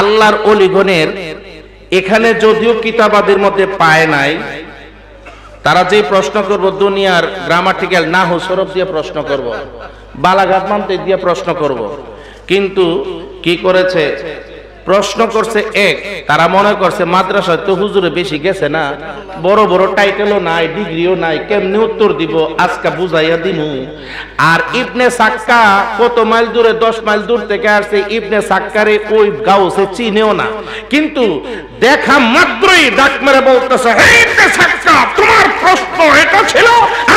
আল্লাহর ওলিগণের এখানে যদিও কিতাবাদের মধ্যে পায় নাই, তারা যে প্রশ্ন করব দুনিয়ার গ্রামাটিক্যাল নাহু সরফ দিয়ে প্রশ্ন করব, বালাঘাট মানতে দিয়ে প্রশ্ন করব, কিন্তু কি করেছে, প্রশ্ন করছে এক, তারা মনে করছে মাদ্রাসায় তো হুজুরে বেশি গেছে না, বড় বড় টাইটেলও নাই, ডিগ্রিও নাই, কেমনে উত্তর দিব, আজকে বুঝাইয়া দিমু। আর ইবনে সাক্কা কত মাইল দূরে, 10 মাইল দূর থেকে আসছে, ইবনে সাক্কারে ওই গাউসে চিনেও না, কিন্তু দেখা মাত্রই ডাক মেরে বলতেছে, হে ইবনে সাক্কা, তোমার প্রশ্ন এটা ছিল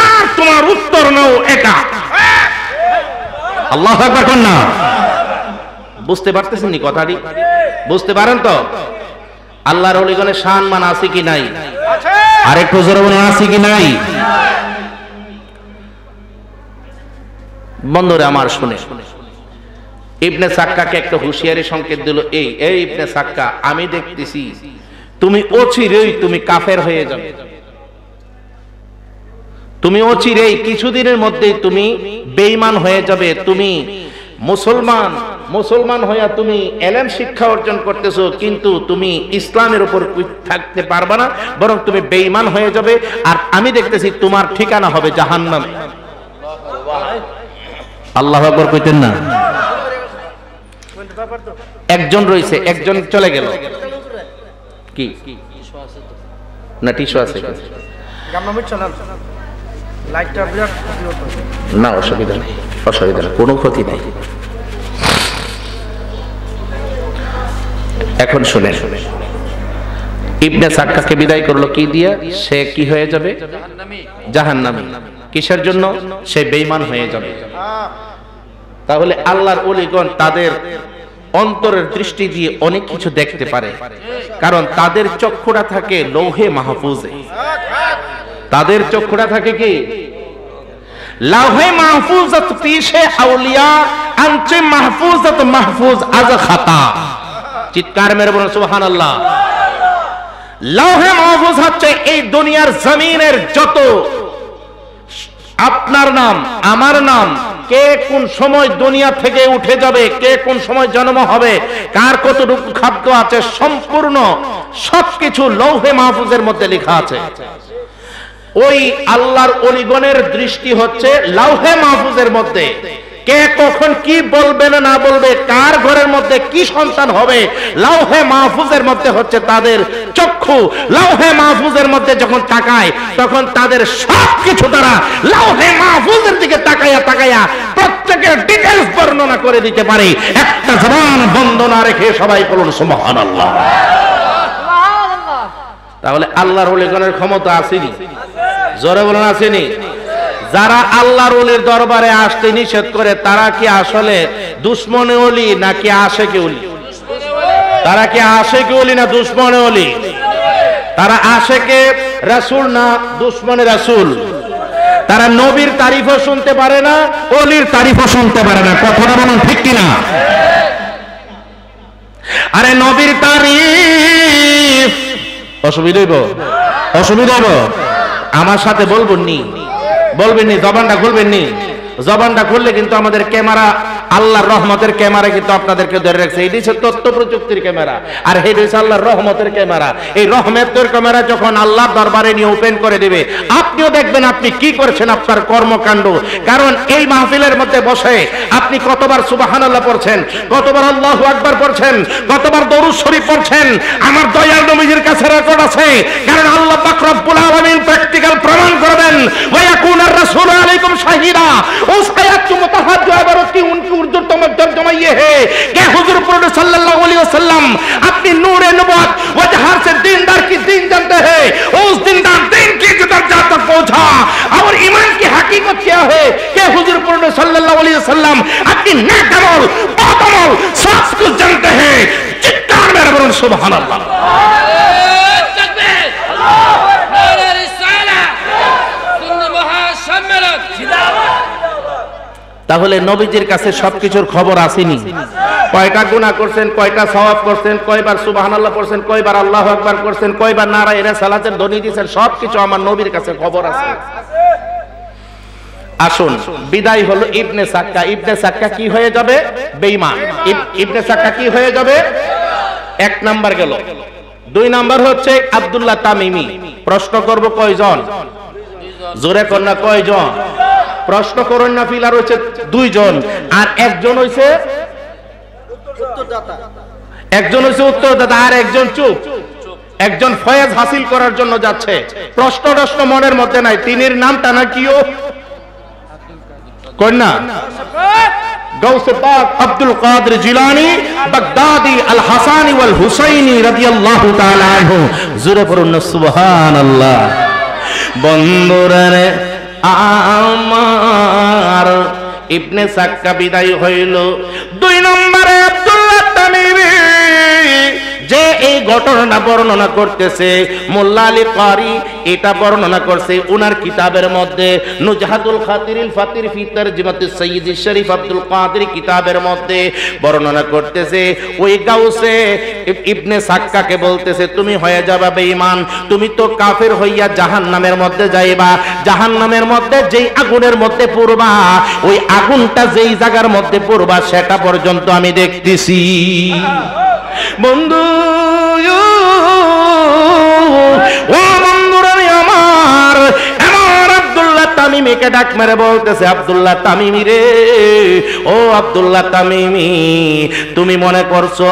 আর তোমার উত্তর নাও এটা। আল্লাহু আকবার কোন না? বুঝতে পারতেছেন নি কথাটি? বুঝতে পারেন তো? আল্লাহর ওলিগণের শান মান আছে কি নাই? আর একটু জোরে বলুন, আছে কি নাই? বন্ধুরা আমার শুনে, ইবনে সাক্কাকে একটা হুঁশিয়ারি সংকেত দিল, এই ইবনে সাক্কা, আমি দেখতেছি তুমি অচিরেই তুমি কাফের হয়ে যাবে, তুমি অচিরেই কিছুদিনের মধ্যেই তুমি বেঈমান হয়ে যাবে, তুমি মুসলমান হইয়া তুমি এলেম শিক্ষা অর্জন করতেছো, কিন্তু তুমি ইসলামের উপর থাকতে পারবে না, বরং তুমি বেঈমান হয়ে যাবে, আর আমি দেখতেছি তোমার ঠিকানা হবে জাহান্নামে। আল্লাহু আকবার কইতেন না? একজন রইছে, একজন চলে গেল, কি না টিস্যু আছে না, অসুবিধা নেই, অসুবিধা নেই, কোনো ক্ষতি নেই। এখন শুনে, ইবনে সাক্কাকে বিদায় করলো কি দিয়া? সে কি হয়ে যাবে? জাহান্নামী। কিসের জন্য? সে বেঈমান হয়ে যাবে। তাহলে আল্লাহর ওলিগণ তাদের অন্তরের দৃষ্টি দিয়ে অনেক কিছু দেখতে পারে, কারণ তাদের চক্ষুটা থাকে লৌহে মাহফুজে। তাদের চক্ষুটা থাকে কি? লৌহে মাহফুজত পিছে আউলিয়া আনচে মাহফুজত মাহফুজ আজ খাতা। চিৎকার মেরে বলুন সুবহানাল্লাহ। লৌহে মাহফুজ হচ্ছে এই দুনিয়ার জমিনের যত আপনার নাম আমার নাম, কে কোন সময় দুনিয়া থেকে উঠে যাবে, কে কোন সময় জন্ম হবে, কার কতটুকু খাদ্য আছে, সম্পূর্ণ সবকিছু লৌহে মাহফুজের মধ্যে লেখা আছে। ওই আল্লাহর ওলিগণের দৃষ্টি হচ্ছে লৌহে মাহফুজের মধ্যে। কে কখন কি বলবে না না বলবে, কার ঘরের মধ্যে কি সন্তান হবে, লৌহে মাহফুজের মধ্যে হচ্ছে তাদের চক্ষু। লৌহে মাহফুজের মধ্যে যখন তাকায়, তখন তাদের সবকিছু তারা লৌহে মাহফুজের দিকে তাকায়া তাকায়া প্রত্যেকের ডিটেইলস বর্ণনা করে দিতে পারে। একটা জবান বন্ধ না রেখে সবাই বলুন সুবহানাল্লাহ। তাহলে আল্লাহর ওলিগণের ক্ষমতা আসেনি? জোরে বলুন আসেনি? যারা আল্লাহর ওলির দরবারে আসতে নিষেধ করে, তারা কি আসলে দুশমনে ওলি নাকি আশেকে ওলি? তারা কি আশেকে ওলি না দুশমনে ওলি? তারা আশেকে রাসূল না দুশমনে রাসূল? তারা নবীর তারিফও শুনতে পারে না, ওলির তারিফও শুনতে পারে না। কথাটা বলুন ঠিক কিনা? আরে নবীর তারিফ অসুবিধা হইব? অসুবিধা হইব? আমার সাথে বলবেন নি, বলবেন নি, জবানটা খুলবেন নি। জবানটা খুললে কিন্তু আমাদের ক্যামেরা, আল্লাহর রহমতের ক্যামেরা কিন্তু আপনাদেরকে ধরে রাখছে। এটি হচ্ছে তথ্য প্রযুক্তির ক্যামেরা, আর এটি হচ্ছে আল্লাহর রহমতের ক্যামেরা। এই রহমতের ক্যামেরা যখন আল্লাহর দরবারে নিয়ে ওপেন করে দিবে, আপনিও দেখবেন আপনি কি করছেন, আপনার কর্মকাণ্ড। কারণ এই মাহফিলের মধ্যে বসে আপনি কতবার সুবহানাল্লাহ পড়ছেন, কতবার আল্লাহু আকবার পড়ছেন, কতবার দরুদ শরীফ পড়ছেন, আমার দয়াল নবীজির কাছে রেকর্ড আছে। কারণ আল্লাহ পাক রব্বুল আলামিন প্র্যাকটিক্যাল প্রমাণ করবেন, ওয়া ইয়াকুনার রাসূলু আলাইকুম শাহিদা। उस आयत की मुतहद्दि इबारत की उनकी उर्दू तर्जुमा ये है कि हुजूर पाक सल्लल्लाहु अलैहि वसल्लम अपनी नूरे नबुवत वजहर से दीनदार की दीन जानते हैं। उस दीनदार दीन की दर्जा तक पहुंचा। और ईमान की हकीकत क्या है कि हुजूर पाक सल्लल्लाहु अलैहि वसल्लम अपनी नेक अमल, पाक अमल सब कुछ जानते हैं। चित्कार में बोलो सुभान अल्लाह। তাহলে নবীজির কাছে সবকিছুর খবর আসেনি। কয়টা গুনাহ করছেন, কয়টা সওয়াব করছেন, কয়বার সুবহানাল্লাহ পড়ছেন, কয়বার আল্লাহু আকবার করছেন, কয়বার নারায়ে রিসালাতের ধ্বনি দিয়েছেন, সবকিছু আমার নবীর কাছে খবর আছে। আসুন, বিদায় হলো ইবনে সাক্কা। ইবনে সাক্কা কি হয়ে যাবে? বেঈমান। ইবনে সাক্কা কি হয়ে যাবে? এক নাম্বার গেল। দুই নাম্বার হচ্ছে আব্দুল্লাহ তামিমি। প্রশ্ন করব কয়জন? জোরে কর না, কয়জন? প্রশ্ন করেন না ফিলার হচ্ছে দুইজন, আর একজন হইছে উত্তরদাতা, আর একজন চুপ। একজন ফয়েজ হাসিল করার জন্য যাচ্ছে, প্রশ্ন মনের মধ্যে নাই। তিনির নামটা না কিও কন্যা গাউসে পাক আব্দুল কাদের জিলানী বাগদাদি আল হাসানি ওয়াল হুসাইনি রাদিয়াল্লাহু তাআলা আনহু। জোরে পড়ুন না সুবহানাল্লাহ। বন্ধুরা আমার ইবনে সাক্কা বিদায় হইল। 2 নম্বরে আব্দুল্লাহ তামিমি যে এই ঘটনা বর্ণনা করতেছে, মোল্লা আলী কারি এটা বর্ণনা করছে উনার কিতাবের মধ্যে, নুজহাতুল খাতিরিল ফাতির ফি তারজুমাতিস সাইয়্যিদ শরীফ আব্দুল কাদের কিতাবের মধ্যে বর্ণনা করতেছে। ওই গাউসে ইবনে সাক্কাকে বলতেছে, তুমি হয়ে যাবা বেঈমান, তুমি তো কাফের হইয়া জাহান্নামের মধ্যে যাইবা। জাহান্নামের মধ্যে যেই আগুনের মধ্যে পড়বা, ওই আগুনটা যেই জায়গার মধ্যে পড়বা সেটা পর্যন্ত আমি দেখতেছি। বন্ধু ও বন্ধুরা আমার, আমার আব্দুল্লাহ তামিমিকে ডাক মেরে বলতেছে, আব্দুল্লাহ তামিমি রে, ও আব্দুল্লাহ তামিমি, তুমি মনে করছো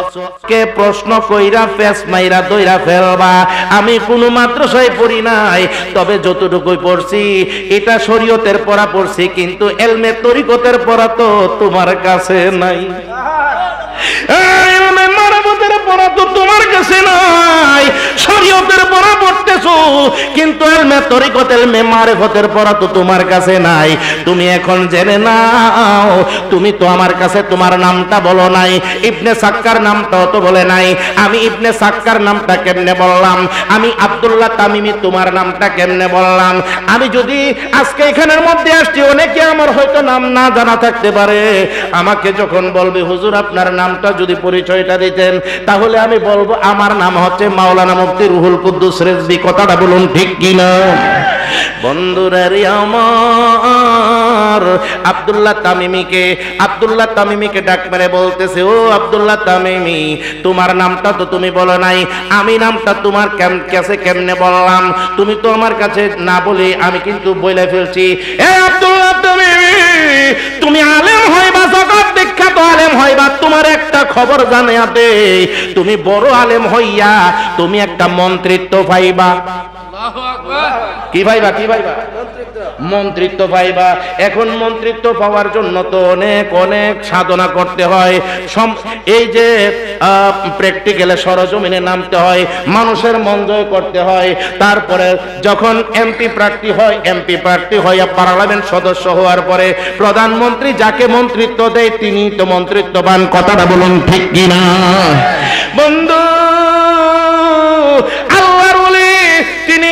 কে প্রশ্ন কইরা ফেস মাইরা দইরা ফেলবা? আমি কোনো মাদ্রাসায় পড়ি নাই, তবে যতটুকুই পড়ছি এটা শরীয়তের পড়া পড়ছি, কিন্তু এলমে তরিকতের পড়া তো তোমার কাছে নাই। পড়া তো তোমার কাছে নাই, শরীয়তের পড়া পড়তেছো, কিন্তু এলমে তরিকত এলমে মারিফতের পড়া তো তোমার কাছে নাই। তুমি এখন জেনে নাও, তুমি তো আমার কাছে তোমার নামটা বলো নাই, ইবনে সাক্কার নামটাও তো বলে নাই। আমি ইবনে সাক্কার নামটা কেমনে বললাম? আমি আব্দুল্লাহ তামিমি তোমার নামটা কেমনে বললাম? আমি যদি আজকে এখানের মধ্যে আসছি, অনেকে আমার হয়তো নাম না জানা থাকতে পারে। আমাকে যখন বলবে হুজুর আপনার নামটা যদি পরিচয়টা দিতেন, তাহলে আমি বলবো আমার নাম হচ্ছে মাওলানা মুফতি রুহুল কুদ্দুস রেজভী। কথাটা বলুন ঠিক কিনা? বন্ধুরা আমার আব্দুল্লাহ তামিমিকে ডাক মেরে বলতেছে, ও আব্দুল্লাহ তামিমি, তোমার নামটা তো তুমি বলো নাই, আমি নামটা তোমার কাছে কেমনে বললাম? তুমি তো আমার কাছে না বলে আমি কিন্তু বলে ফেলছি। এ আব্দুল্লাহ তামিমি, তুমি আলেম হইবা, জগৎ বিখ্যাত আলেম হইবা, তোমার একটা খবর জানিয়া দে, তুমি বড় আলেম হইয়া তুমি একটা মন্ত্রিত্ব পাইবা। কি ভাইবা? মন্ত্রিত্ব পাইবা। এখন মন্ত্রিত্ব পাওয়ার জন্য তো অনেক সাধনা করতে হয়। এই যে প্র্যাকটিক্যালে সরজমিনে নামতে হয়, মানুষের মন জয় করতে হয়। তারপরে যখন এমপি প্রার্থী হয় পার্লামেন্ট সদস্য হওয়ার পরে প্রধানমন্ত্রী যাকে মন্ত্রিত্ব দেয় তিনি তো মন্ত্রিত্ববান। কথাটা বলুন ঠিক কিনা? বন্ধু, আল্লাহর ওলি তিনি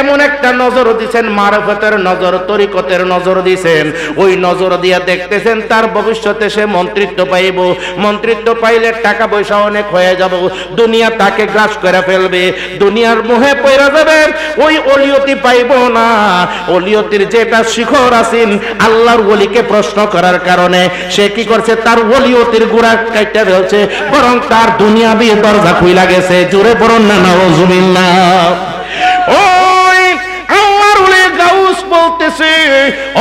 এমন একটা নজর দিয়েছেন, মারফতের নজর, তরিকতের নজর দিয়েছেন। ওই নজর দিয়া দেখতেছেন তার ভবিষ্যতে সে মন্ত্রিত্ব পাইব। মন্ত্রিত্ব পাইলে টাকা পয়সা অনেক হয়ে যাব, দুনিয়া তাকে গ্রাস করে ফেলবে, দুনিয়ার মোহে পড়ে যাবে, ওই ওলিয়তি পাইব না। ওলিয়তির যেটা শিখর আছেন, আল্লাহর ওলিকে প্রশ্ন করার কারণে সে কি করছে? তার ওলিয়তির গোড়া কাইটা ফেলছে, বরং তার দুনিয়াবি দরজা খুইলা গেছে। জোরে পড়ুন না নাউজুবিল্লাহ। ওই আল্লাহর ওলি গাউস বলতেছে,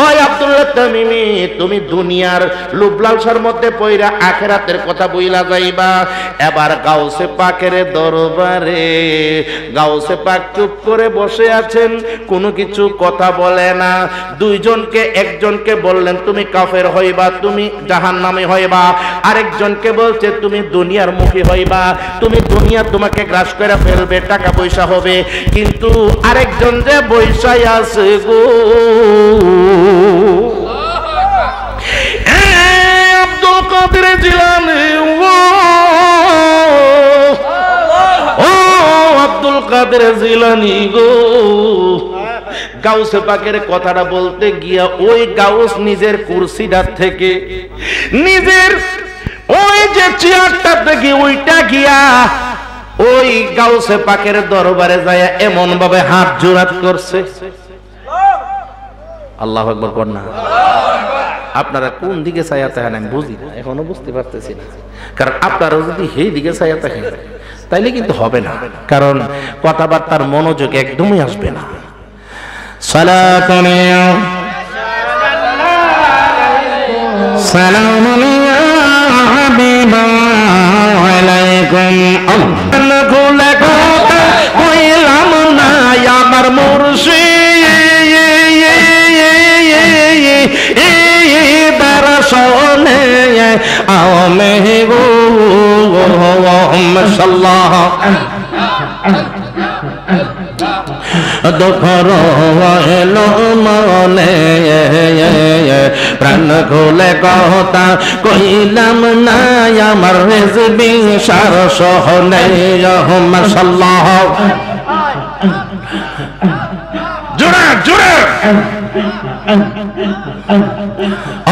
ওই আব্দুল্লাহ তামিমি, তুমি দুনিয়ার লোভ লালসার মধ্যে পইরা আখিরাতের কথা বইলা যাইবা। এবার গাউসে পাকের দরবারে গাউসে পাক চুপ করে বসে আছেন, কোনো কিছু কথা বলে না। দুইজনকে, একজনকে বললেন তুমি কাফের হইবা, তুমি জাহান্নামী হইবা। আরেকজনকে বলছে তুমি দুনিয়ার মুখী হইবা, তুমি দুনিয়া তোমাকে গ্রাস করে ফেলবে, টাকা পয়সা হবে। কিন্তু আরেকজন যে বৈশাই আছে গো, আব্দুল কাদের জিলানী, ও আব্দুল কাদের জিলানী গো, গাউসে পাকের কথাটা বলতে গিয়া ওই গাউস নিজের কুরসিটার থেকে, নিজের ওই যে চেয়ারটা থেকে ওইটা গিয়া ওই গাউসে পাকের দরবারে যায় এমন ভাবে হাত জোড়াত করছে। আল্লাহু আকবার কর না। আপনারা কোন দিকে চাইয়া থাকেন আমি বুঝি না, এখনো বুঝতে পারতেছি না। কারণ আপনারা যদি সেই দিকে চাইয়া থাকেন তাইলে কিন্তু হবে না, কারণ কথাবার্তার মনোযোগ একদমই আসবে না। সালাতুন সালামুন ইয়া হাবিবালাইকুম আল্লাহ খুলে কথা কইলাম না আমার মুর্শিদ দর্শনে আওমে গো মাশাআল্লাহ দুঃখর এলো মনে প্রাণ খুলে কথা কইলাম না আমার রিজবি সার সহনে মাশাআল্লাহ জোরে জোরে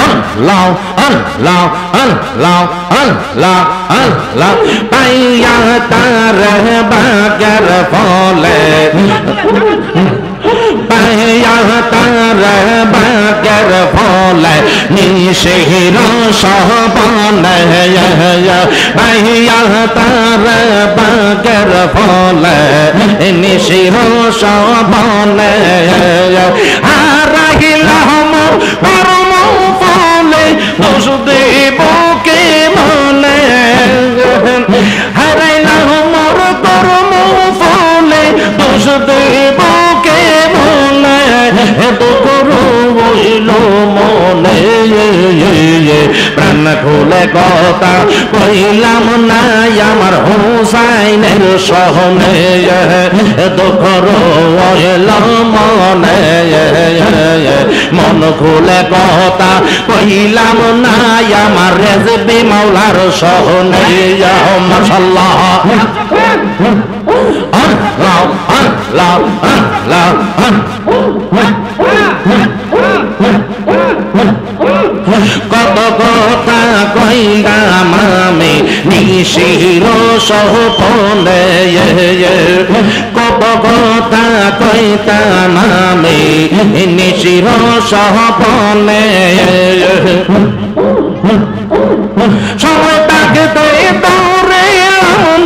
আল্লাহ আল্লাহ আল্লাহ আল্লাহ আল্লাহ পাইয়া তার বাগের ফলে পাইয়া তার বাগের ফলে নিশির সহবনে পাইয়া তার বাগের ফলে নিশির সহবনে হারাইলাম পরম ফলে দোষ দেব কে মনে হারাইলাম মোর পরম ফলে দোষ দেব কে মনে এত করো বইল মনে প্রাণ খুলে কথা কইলাম না আমার হুসাইনের সহনে দুঃখ রইল মনে মন খুলে কথা কইলাম না আমার রেজবি মাওলার সহনে মাশাআল্লাহ আল্লাহ আল্লাহ আল্লাহ কত কথা কইলাম আমি নিশির সহপনে কত কথা কইতাম আমি নিশির সহপনে সময় থাকতে দৌড়ে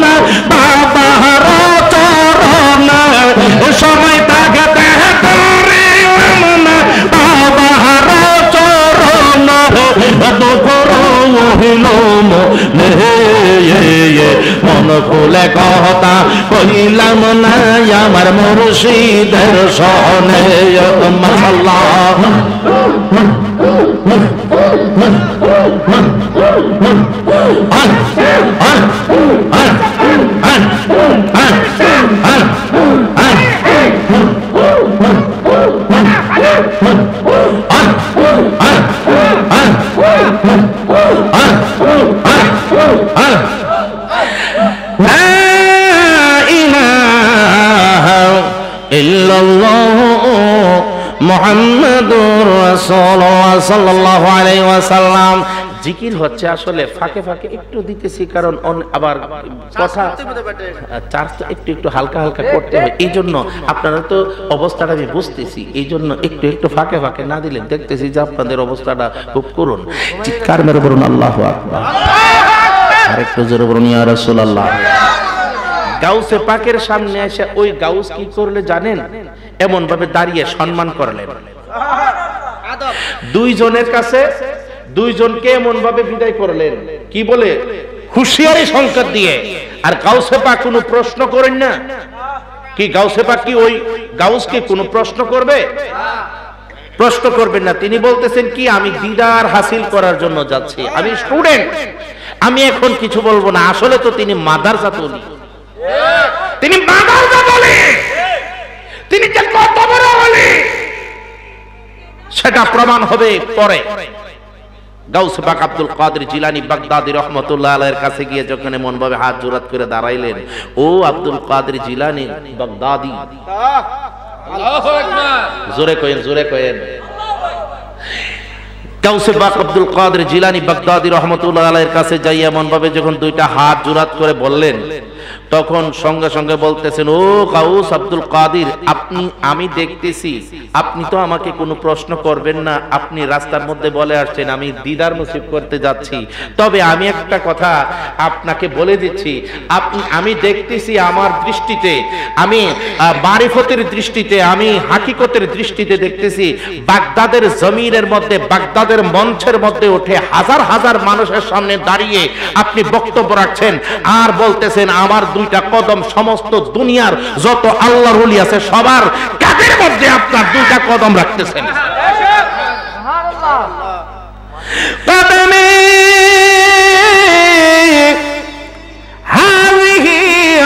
না বাবার চরণ সময় থাকতে দৌড়ে না বাবার চরণ মন খুলে কথা কইলাম না আমার মুর্শিদের সহনে মাশাআল্লাহ মুহাম্মাদুর রাসূলুল্লাহ সাল্লাল্লাহু আলাইহি ওয়াসাল্লাম জিকির হচ্ছে আসলে ফাঁকে ফাঁকে একটু দিতেছি কারণ আবার কথা চার্জ তো একটু একটু হালকা হালকা করতে হয় এই জন্য আপনারা তো অবস্থাটা আমি বুঝতেছি এই জন্য একটু একটু ফাঁকে ফাঁকে না দিলে দেখতেছি যে আপনাদের অবস্থাটা খুব করুন চিৎকার মেরে বলুন আল্লাহু আকবার আর একটু জোরে বলুন ইয়া রাসূলুল্লাহ গাউসে পাকের সামনে এসে ওই গাউস কি করলে জানেন এমন ভাবে দাঁড়িয়ে সম্মান করলেন দুইজনের কাছে দুইজনকে এমন ভাবে বিদায় করলেন কি বলে হুঁশিয়ারি সংকেত দিয়ে আর গাউসে পাক কোনো প্রশ্ন করেন না কি গাউসে পাক কি ওই গাউসকে কোনো প্রশ্ন করবে প্রশ্ন করবেন না তিনি বলতেছেন কি আমি দিদার হাসিল করার জন্য যাচ্ছি আমি স্টুডেন্ট আমি এখন কিছু বলবো না আসলে তো তিনি মাদ্রাসা তলি তিনি মাদ্রাসা বলে তিনি যে কত বড় ওলি সেটা প্রমাণ হবে পরে গাউস পাক আব্দুল কাদের জিলানী বাগদাদি রাহমাতুল্লাহ আলাইহির কাছে গিয়ে যখন এমন ভাবে হাত জোড়াত করে দাঁড়াইলেন ও আব্দুল কাদের জিলানী বাগদাদি আল্লাহু আকবার জোরে কয়েন গাউস পাক আব্দুল কাদের জিলানী বাগদাদি রাহমাতুল্লাহ আলাইহির কাছে যাই এমন ভাবে যখন দুইটা হাত জোড়াত করে বললেন তখন সঙ্গে সঙ্গে বলতেছেন, ও গাউস আব্দুল কাদের, আমি দেখতেছি আপনি তো আমাকে কোনো প্রশ্ন করবেন না, আপনি রাস্তার মধ্যে বলে আসছেন, আমি দিদার নসিব করতে যাচ্ছি। তবে আমি একটা কথা আপনাকে বলে দিচ্ছি, আমি দেখতেছি আমার দৃষ্টিতে, আমি মারিফতের দৃষ্টিতে, আমি হাকিকতের দৃষ্টিতে দেখতেছি বাগদাদের জমিনের মধ্যে, বাগদাদের মঞ্চের মধ্যে উঠে হাজার হাজার মানুষের সামনে দাঁড়িয়ে আপনি বক্তব্য রাখছেন আর বলতেছেন আমার দুইটা কদম সমস্ত দুনিয়ার যত আল্লাহর ওলি আছে সবার কাঁধের মধ্যে আপনার দুইটা কদম রাখতেছেন। কদমে হাযিহি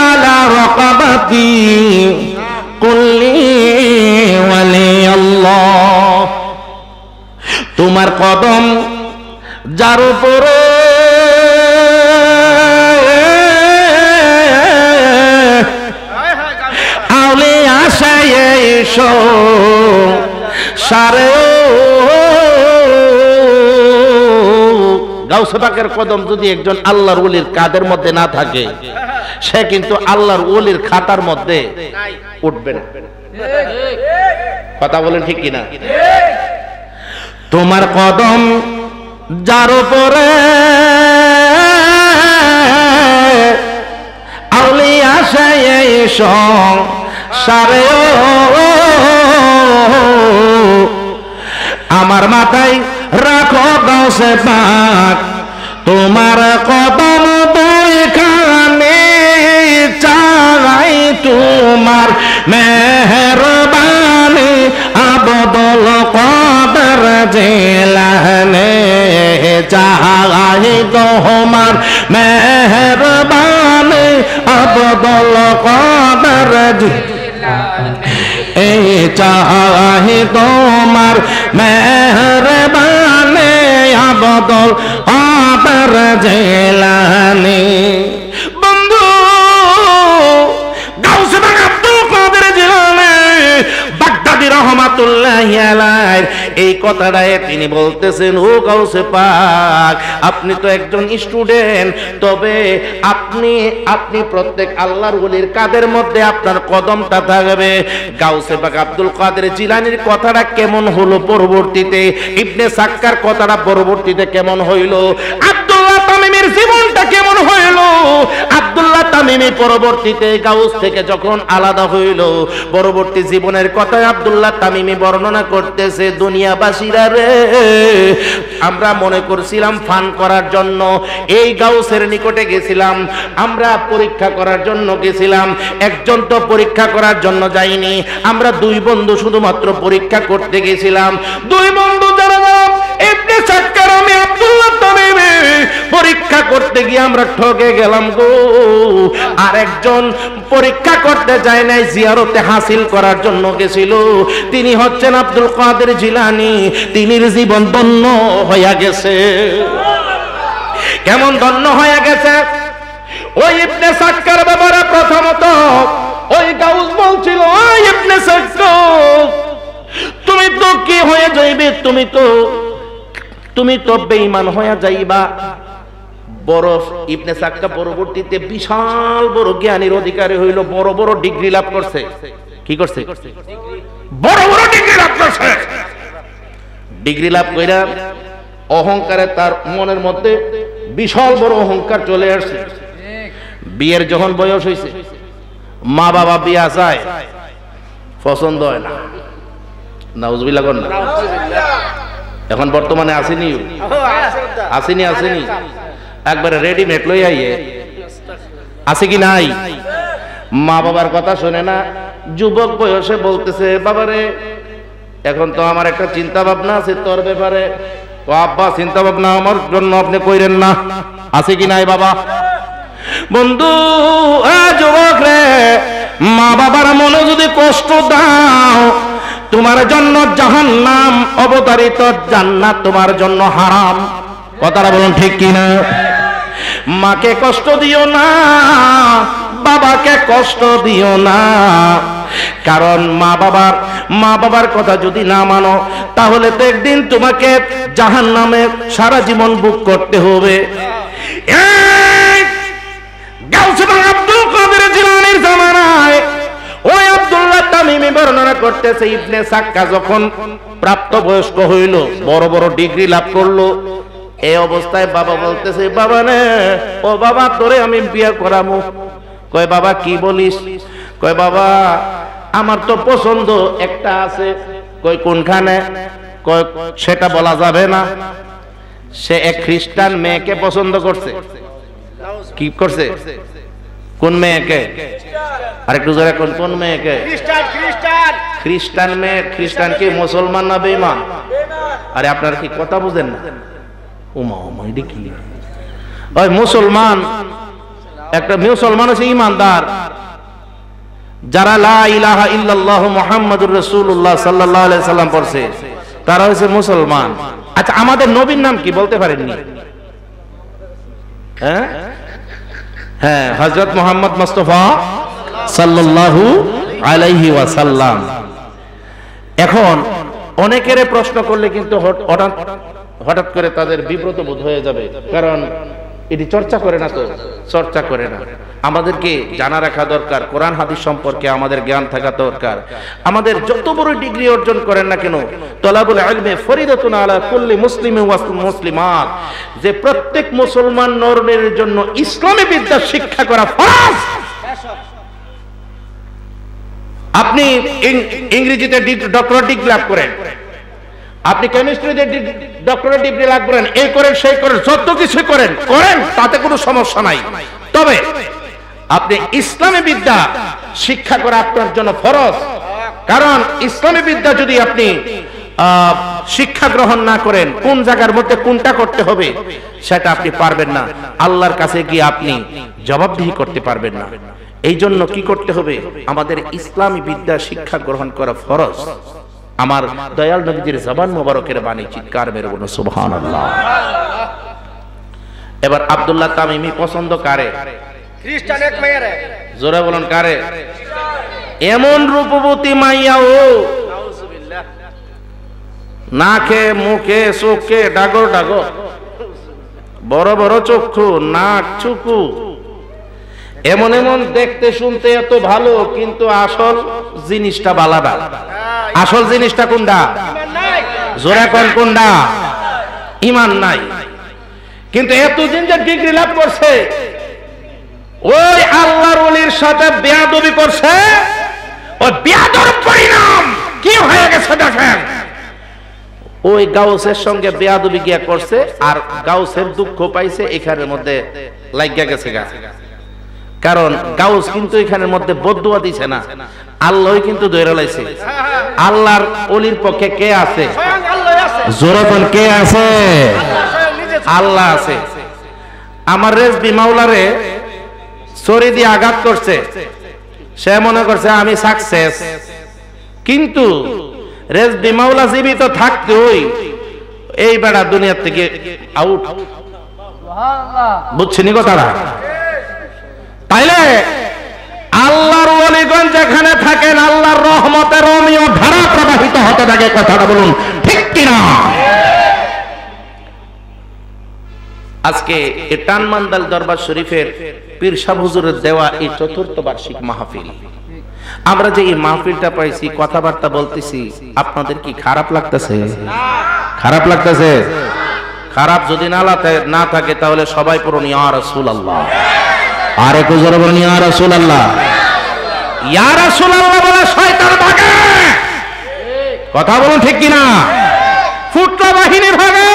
আলা রাকাবাতি কুল্লি ওয়ালি আল্লাহ, তোমার কদম যার উপরে আউলে আশায় এসো সারে, গাউসে পাকের কদম যদি একজন আল্লাহর ওলির কাদের মধ্যে না থাকে, সে কিন্তু আল্লাহর ওলির খাতার মধ্যে উঠবে না। কথা বলেন ঠিক কিনা? তোমার কদম যার উপরে আউলিয়া এসো সারে, আমার মাথায় রাখো গাউসে পাক তোমার কদম দুইখানে, চাই তোমার মেহরবানি আবদুল কাদের জিলানী, চাই তোমার মেহরবানি আবদুল কাদের জিলানী, এই চাই তোমার মেহরবানি আবদুল কাদের জিলানী। বন্ধু, গাউসে পাক আব্দুল কাদের জিলানী বাগদাদী রহমাতুল্লাহি আলাইহি এই কথাটায় তিনি বলতেছেন, ও গাউসে পাক আপনি তো একজন স্টুডেন্ট, তবে আপনি প্রত্যেক আল্লাহর ওলির কাদের মধ্যে আপনার কদমটা থাকবে। গাউসে পাক আব্দুল কাদের জিলানীর কথাটা কেমন হলো পরবর্তীতে, ইবনে সাক্কার কথাটা পরবর্তীতে কেমন হইল, আব্দুল্লাহ তামিমির জীবনটা কেমন হইল, আব্দুল্লাহ তামিমি পরবর্তীতে গাউস থেকে যখন আলাদা হইল, পরবর্তী জীবনের কথা আব্দুল্লাহ তামিমি বর্ণনা করতেছে, দুনিয়াবাসীরা রে, আমরা মনে করছিলাম ফান করার জন্য এই গাউসের নিকটে গেছিলাম, আমরা পরীক্ষা করার জন্য গেছিলাম, একজন তো পরীক্ষা করার জন্য যাইনি, আমরা দুই বন্ধু শুধুমাত্র পরীক্ষা করতে গেছিলাম। দুই বন্ধু যারা ইবনে সাক্কার, আমি আব্দুল্লাহ তামিমি পরীক্ষা করতে গিয়ে আমরা ঠকে গেলাম গো। আর একজন পরীক্ষা করতে যায় নাই, জিয়ারতে হাসিল করার জন্য গেছিল, তিনি হচ্ছেন আব্দুল কাদের জিলানী, তিনির জীবন ধন্য হয়ে গেছে। কেমন ধন্য হয়ে গেছে? ওই ইবনে সাক্কার ব্যাপারে প্রথমত ওই গাউস বলছিল, ওই ইবনে সাক্কার তুমি তো কি হয়ে যাইবে, তুমি তো বেঈমান হয়ে যাইবা। বড় ইবনে সাক্কার পরবর্তীতে বিশাল বড় জ্ঞানের অধিকারী হইল, বড় বড় ডিগ্রি লাভ করছে। কি করছে? বড় বড় ডিগ্রি লাভ করছে। ডিগ্রি লাভ কইরা অহংকারে তার মনের মধ্যে বিশাল বড় অহংকার চলে আসছে। বিয়ের যখন বয়স হয়েছে, মা বাবা বিয়া চায়, পছন্দ হয় না, নাউজুবিল্লাহ কর না। এখন বর্তমানে আসেনি একবারে রেডিমেড লই আইয়ে আছে কি নাই? মা বাবার কথা শুনে না, যুবক বয়সে বলতেছে, বাবারে এখন তো আমার একটা চিন্তা ভাবনা আছে তোর ব্যাপারে। তো আব্বা, চিন্তা ভাবনা আমার জন্য আপনি কইরেন না, আছে কি নাই বাবা? বন্ধু, যুবক রে, মা বাবার মনে যদি কষ্ট দাও, তোমার জন্য জাহান্নাম অবতারিত, জান্নাত তোমার জন্য হারাম। কথাটা বলুন ঠিক কিনা? মাকে কষ্ট দিও না, বাবাকে কষ্ট দিও না, কারণ মা বাবার কথা যদি না মানো, তাহলে তো একদিন তোমাকে জাহান্নামে সারা জীবন ভোগ করতে হবে। গাউসে পাক আব্দুল তামিমি বর্ণনা করতেছে ইবনে সাক্কা যখন প্রাপ্তবয়স্ক হইল, বড় বড় ডিগ্রি লাভ করলো, এই অবস্থায় বাবা বলতেছে, বাবা রে ও বাবা তোরে আমি বিয়ে করামু। কয় বাবা কি বলিস? কয় বাবা আমার তো পছন্দ একটা আছে। কই কোনখানে? কয় সেটা বলা যাবে না। সে এক খ্রিস্টান মেয়েকে পছন্দ করছে। কি করছে? কোন মেয়েকে? আরেকটু জোরে কোন কোন মেয়েকে? খ্রিস্টান মেয়ে। খ্রিস্টান কি মুসলমান না বেঈমান? আরে আপনারা কি কথা বুঝেন না? ওমা ওমা এটা কি? ওই মুসলমান, একটা মুসলমান হচ্ছে ইমানদার, যারা লা ইলাহা ইল্লাল্লাহু মুহাম্মাদুর রাসূলুল্লাহ সাল্লাল্লাহু আলাইহি সাল্লাম পড়ছে তারা হচ্ছে মুসলমান। আচ্ছা আমাদের নবীর নাম কি বলতে পারেননি? হ্যাঁ হ্যাঁ, হযরত মুহাম্মদ মুস্তাফা সাল্লাল্লাহু আলাইহি ওয়াসাল্লাম। এখন অনেকেরে প্রশ্ন করলে কিন্তু হঠাৎ করে তাদের বিব্রত বোধ হয়ে যাবে, কারণ এটি চর্চা করে না, তো চর্চা করে না। আমাদেরকে জানা রাখা দরকার, কোরআন হাদিস সম্পর্কে আমাদের জ্ঞান থাকা দরকার। আমাদের যত বড় ডিগ্রি অর্জন করেন না কেন, তলাবুল ইলমে ফরিদাতুন আলা কুল্লি মুসলিমিন ওয়া মুসলিমাত, যে প্রত্যেক মুসলমান নরের জন্য ইসলামী বিদ্যা শিক্ষা করা ফরজ। আপনি ইংরেজিতে ডক্টরেট ডিগ্রি লাভ করেন, আপনি কেমিস্ট্রিতে ডক্টরেট ডিগ্রি লাভ করেন, এই করেন সেই করেন, যত কিছু করেন করেন, তাতে কোনো সমস্যা নাই। তবে আপনি ইসলামী বিদ্যা শিক্ষা করা আপনার জন্য ফরজ। কারণ ইসলামী বিদ্যা যদি আপনি শিক্ষা গ্রহণ না করেন, কোন জায়গার মধ্যে কোনটা করতে হবে সেটা আপনি পারবেন না, আল্লাহর কাছে গিয়ে আপনি জবাবদিহি করতে পারবেন না। এই জন্য কি করতে হবে? আমাদের ইসলামী বিদ্যা শিক্ষা গ্রহণ করা ফরজ। আমার দয়াল নবীজির জবান মোবারকের বাণী, চিৎকার মেরে বলুন সুবহানাল্লাহ। এবার আব্দুল্লাহ তামিমি পছন্দ কারে? খ্রিস্টান এক মেয়েরে। জোরে বলুন কারে? এমন রূপবতী মাইয়া, ও নাকে মুখে চোখে ডাগর ডাগর, বড় বড় চক্ষু, নাক চুকু, এমন এমন দেখতে শুনতে এত ভালো, কিন্তু আসল জিনিসটা বালাডা। আসল জিনিসটা কোনটা? জোরে কোন কোনটা? ঈমান নাই। কিন্তু এতদিন যে ডিগ্রি লাভ করছে, ওই আল্লাহর ওলির সাথে বেয়াদবি করছে, ওই বেয়াদবির পরিণাম কি হয়ে গেছে দেখেন। ওই গাউসের সঙ্গে বেয়াদবি গিয়া করছে, আর গাউসের দুঃখ পাইছে, এখানের মধ্যে লাগিয়া গেছে গা। কারণ গাউস কিন্তু এখানের মধ্যে বদদুয়া দিছে না, আল্লাহই কিন্তু ধরে লাইছে। আল্লাহর ওলির পক্ষে কে আছে? জোরে কোন কে আছে? আল্লাহ আছে। আমার রেজবি মাওলারে ছড়ি দিয়ে আঘাত করছে, সে মনে করছে আমি সাকসেস, কিন্তু রেজবি মাওলা জীবিত থাকতেই এই বেড়া দুনিয়া থেকে আউট। বুঝছিনি কথাটা? তাইলে আল্লাহর ওলিগণ যেখানে থাকেন, আল্লাহর রহমতের অমীয় ধারা প্রবাহিত হতে থাকে। কথাটা বলুন ঠিক কিনা? আজকে টানমান্দাল দরবার শরীফের পীর সাহেব হুজুরের দেওয়া এই ৪র্থ বার্ষিক মাহফিল, আমরা যে এই মাহফিলটা পাইছি, কথাবার্তা বলতেছি, আপনাদের কি খারাপ লাগতেছে? খারাপ লাগতেছে? খারাপ যদি না থাকে তাহলে সবাই পড়ুন ইয়া রাসূলুল্লাহ। আর একটু জোরে বলুন ইয়া রাসূলুল্লাহ। ইয়া রাসূলুল্লাহ বলে শয়তান ভাগে। কথা বলুন ঠিক কিনা? ফুটলা বাহিনী ভাগে।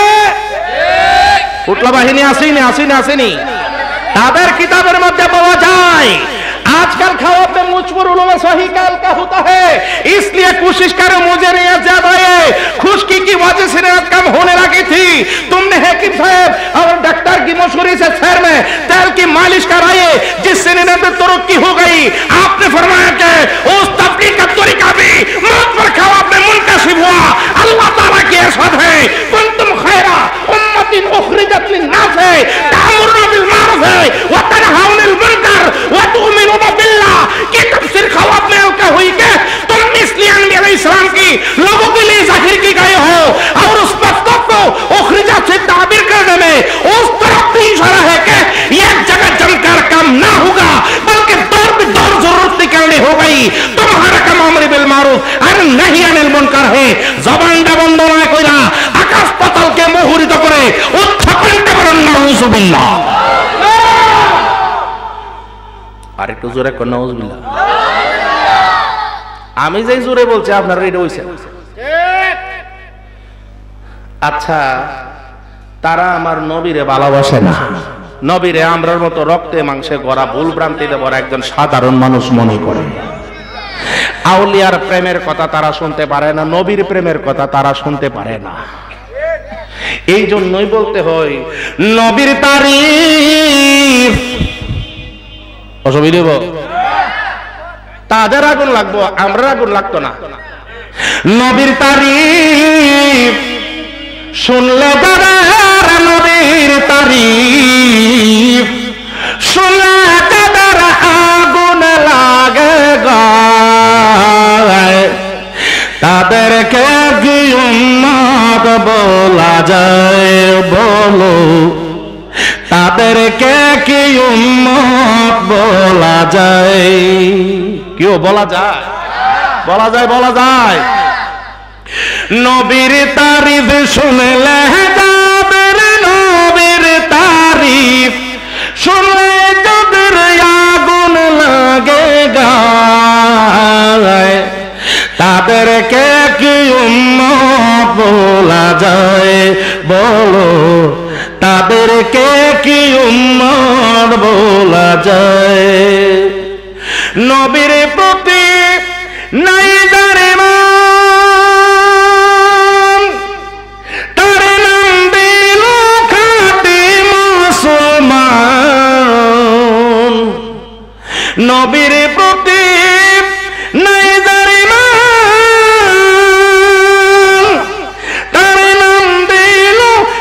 ফুটলা বাহিনী আসেনি। তাদের কিতাবের মধ্যে পাওয়া যায়, आजकल ख्वाब में मुझ पर उलूम सही काल का होता है, इसलिए कोशिश करो मुझे रियाज ज्यादा है। खुशकी की वजह से रियाज कम होने लगी थी। तुमने हकीम साहब और डॉक्टर की मशहूरी से शहर में तेल की मालिश कराई, जिससे निरंतर तरक्की हो गई। आपने फरमाया कि उस तबलीग का तरीका भी मौत पर ख्वाब में मुनकशिफ हुआ। अल्लाह ताला की इरशाद है, कुंतुम खैरा उम्मतिन उखरिजत लिन्नास, तामुरुना बिल मारूफ व तनहाउना अनिल मुनकर व तु'मिनुना बिल्लाह। की तफसीर ख्वाब में क्या हुई कि तुम इसलिए अंबिया अलैहिस्सलाम की लोगों के लिए जाहिर की गए हो, और उस मतलब को उखरिजत से ताबीर करने में उस तरफ भी इशारा है कि एक जगह जमकर काम ना होगा, बल्कि दौर पे दौर जरूरत निकलनी हो गई। तुम्हारा काम अमर बिल मारूफ দরকার হে জবানটা বন্ধ না কইরা আকাশ পাতালকে মোহরিত করে উত্থাপন করেন নাউজুবিল্লাহ। আর একটু জোরে কোন নাউজুবিল্লাহ। আমি যেই জোরে বলছি আপনারা এটা হইছে। আচ্ছা, তারা আমার নবীরে ভালোবাসে না, নবীরে আমরার মতো রক্তে মাংসে গড়া ভুল ভ্রান্তিতে ভরা একজন সাধারণ মানুষ মনে করে। আউলিয়ার প্রেমের কথা তারা শুনতে পারে না, নবীর প্রেমের কথা তারা শুনতে পারে না। এই জন্যই বলতে হয় নবীর তারিফ। অসুবিধা তাদের আগুন লাগবো, আমরা আগুন লাগতো না। নবীর তারিফ শুনলে তাদের, নবীর তারিফ শুনলে তাদের আগুন লাগে গায়। তাদেরকে কি উম্মত বলা যায় বলো, তাদেরকে কি উম্মত বলা যায়? কেউ বলা যায়? বলা যায়, বলা যায়। নবীর তারিফ শুনলে যাদের, নবীর তারিফ শুনলে যাদের আগুন লাগে গায়। তাদেরকে কি উম্মত বলা যায় বলো, তাদেরকে কি উম্মত বলা যায়? নবীর প্রতি নাই যার ঈমান, তার নাম দিল খাঁটি মুসলমান। নবীর প্রতি নাই যার ঈমান, তার নাম দিল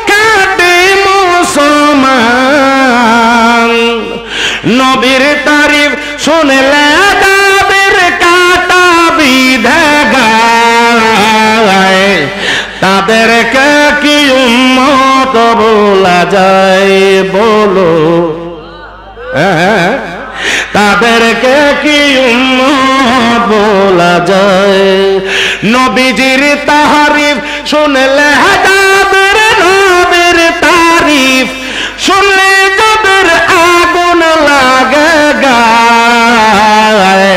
খাঁটি মুসলমান। নবীর তারিফ শুনলে তাদের কাটা বিধে গায়। তাদেরকে কি উম্মত বলা যায় বলো, তাদেরকে কি উম্মত বলা যায়? নবীজির তারিফ শুনলে তাদের, নবীর তারিফ শুনলে যাদের আগুন লাগে গায়।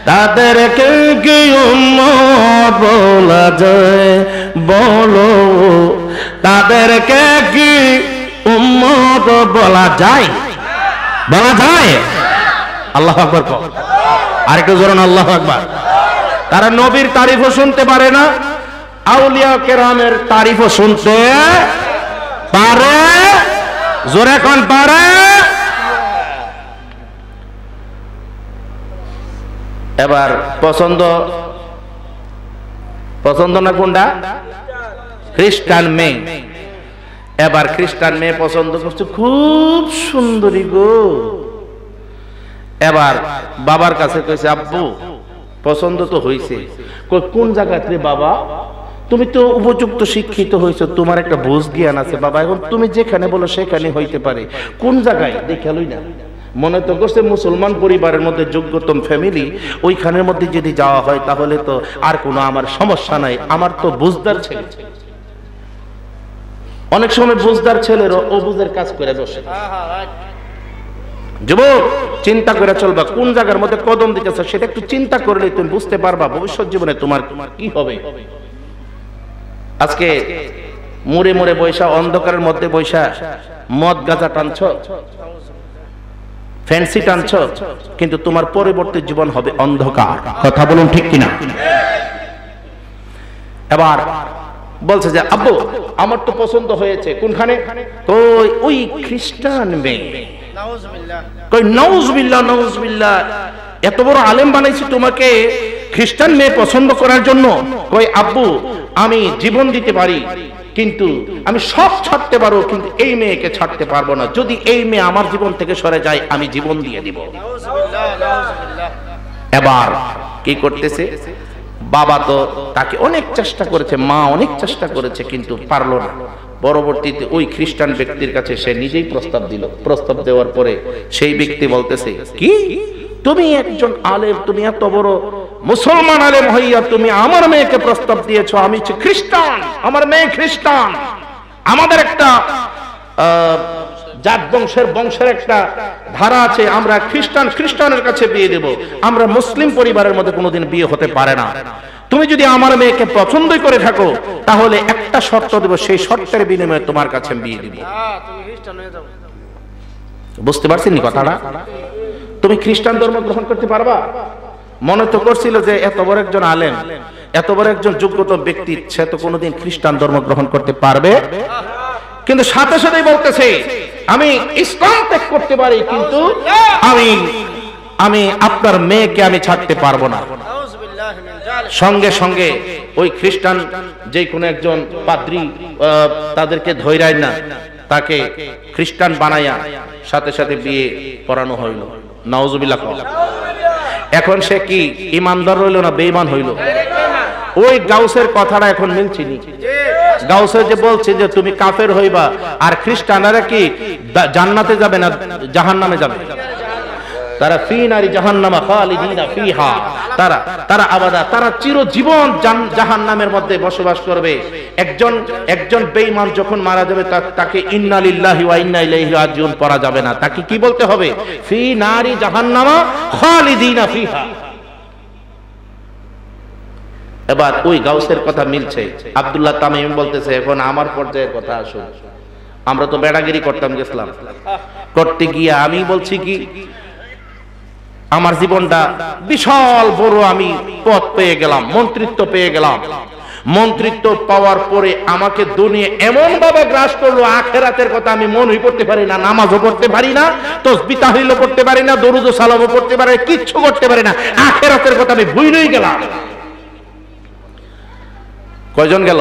তাদেরকে কি উম্মত বলা যায় বলো, তাদেরকে কি উম্মত বলা যায়? বলা যায়? আল্লাহু আকবার। আরেকটু জোরে আল্লাহু আকবার। তারা নবীর তারিফও শুনতে পারে না, আউলিয়া কেরামের তারিফও শুনতে পারে। জোরে কোন পারে? এবার পছন্দ, পছন্দ না কোনটা? খ্রিস্টান মেয়ে। এবার খ্রিস্টান মেয়ে পছন্দ করছে, খুব সুন্দরী গো। এবার বাবার কাছে কইছে, আব্বু পছন্দ তো হইছে, কোন জায়গাতে বাবা? তুমি তো উপযুক্ত শিক্ষিত হয়েছো, তোমার একটা বুঝ জ্ঞান আছে বাবা, এখন তুমি যেখানে বলো সেখানে হইতে পারে, কোন জায়গায় দেখে লই না। মনে তো করছে মুসলমান পরিবারের মধ্যে যোগ্যতম ফ্যামিলি, ওইখানের মধ্যে যদি যাওয়া হয় তাহলে তো আর কোনো আমার সমস্যা নাই, আমার তো বুঝদার ছেলে। অনেক সময় বুঝদার ছেলেরও অবুঝের কাজ করে বসে। যুবক, চিন্তা করে চলবা, কোন জায়গার মধ্যে কদম দিতেছ সেটা একটু চিন্তা করলে তুমি বুঝতে পারবা ভবিষ্যৎ জীবনে তোমার কি হবে। আজকে মুড়ে মুড়ে বৈশা, অন্ধকারের মধ্যে বৈশা মদ গাঁজা টানছ, ফ্যান্সি টানছ, কিন্তু তোমার পরবর্তী জীবন হবে অন্ধকার। কথা বলুন ঠিক কিনা? এবার বলছে যে আব্বু আমার তো পছন্দ হয়েছে, কোনখানে? কই ওই খ্রিস্টান মেয়ে। কই নাউজুবিল্লাহ, নাউজুবিল্লাহ, এত বড় আলেম বানাইছি তোমাকে খ্রিস্টান মেয়ে পছন্দ করার জন্য? কই আব্বু আমি জীবন দিতে পারি, কিন্তু আমি সব ছাড়তে পারবো, কিন্তু এই মেয়েকে ছাড়তে পারবো না। যদি এই মেয়ে আমার জীবন থেকে সরে যায় আমি জীবন দিয়ে দিব। এবার কি করতেছে? বাবা তো তাকে অনেক চেষ্টা করেছে, মা অনেক চেষ্টা করেছে, কিন্তু পারলো না। পরবর্তীতে ওই খ্রিস্টান ব্যক্তির কাছে সে নিজেই প্রস্তাব দিল। প্রস্তাব দেওয়ার পরে সেই ব্যক্তি বলতেছে, কি তুমি একজন আলেম, তুমি এত বড় মুসলমান আলেম হইয়া তুমি আমার মেয়েকে প্রস্তাব দিয়েছো, আমি হচ্ছে খ্রিস্টান, আমার মেয়ে খ্রিস্টান, আমাদের একটা জাত বংশের একটা ধারা আছে, আমরা খ্রিস্টানের কাছে বিয়ে দেব, আমরা মুসলিম পরিবারের মধ্যে কোনোদিন বিয়ে হতে পারে না। তুমি যদি আমার মেয়েকে পছন্দই করে থাকো তাহলে একটা শর্ত দেব, সেই শর্তের বিনিময়ে তোমার কাছে বিয়ে দিব। তুমি খ্রিস্টান হয়ে যাও। বুঝতে পারছেন কথাটা? তুমি খ্রিস্টান ধর্ম গ্রহণ করতে পারবা? মনে তো করছিল যে এত বড় একজন আলেম, এত বড় একজন যোগ্যত ব্যক্তি, সে তো কোনোদিন খ্রিস্টান ধর্ম গ্রহণ করতে পারবে, কিন্তু সাথে সাথেই বলতেছে আমি ইসলাম ত্যাগ করতে পারি, কিন্তু আমি আপনার মেয়েকে আমি ছাড়তে পারবো না। নাউযুবিল্লাহি মিন যালিক। সঙ্গে সঙ্গে ওই খ্রিস্টান যে কোনো একজন পাদ্রী তাদেরকে ধৈরায় না, তাকে খ্রিস্টান বানাইয়া সাথে সাথে বিয়ে পড়ানো হইল। নাউযুবিল্লাহ। এখন সে কি ইমানদার হইল না বেঈমান হইল? ওই গাউসের কথাটা এখন মিলছিনি। গাউসে যে বলছে যে তুমি কাফের হইবা, আর খ্রিস্টানরা কি জান্নাতে যাবে না জাহান্নামে যাবে? তারা ফি নারি জাহান্নামা খালিদিনা ফিহা, তারা আবাদা, তারা চিরজীবন জাহান্নামের মধ্যে বসবাস করবে। একজন বেঈমান যখন মারা যাবে তাকে ইন্না লিল্লাহি ওয়া ইন্না ইলাইহি রাজিউন পড়া যাবে না, তাকে কি বলতে হবে? ফি নারি জাহান্নামা খালিদিনা ফিহা। এবার ওই গাউসের কথা মিলছে। আব্দুল্লাহ তামিম বলতেছে এখন আমার পর্যায়ের কথা আসুন। আমরা তো বেড়াগিরি করতাম, গেছিলাম করতে গিয়ে আমি বলছি কি আমার জীবনটা বিশাল বড়, আমি পদ পেয়ে গেলাম, মন্ত্রিত্ব পেয়ে গেলাম। মন্ত্রিত্ব পাওয়ার পরে আমাকে দুনিয়া এমন ভাবে গ্রাস করলো, আখিরাতের কথা আমি মনই করতে পারি না, নামাজও পড়তে পারি না, তাসবিহ তাহলিলও পড়তে পারি না, দরুদ ও সালামও পড়তে পারি না, কিচ্ছু করতে পারি না। আখিরাতের কথা আমি ভুলেই গেলাম। কয়জন গেল?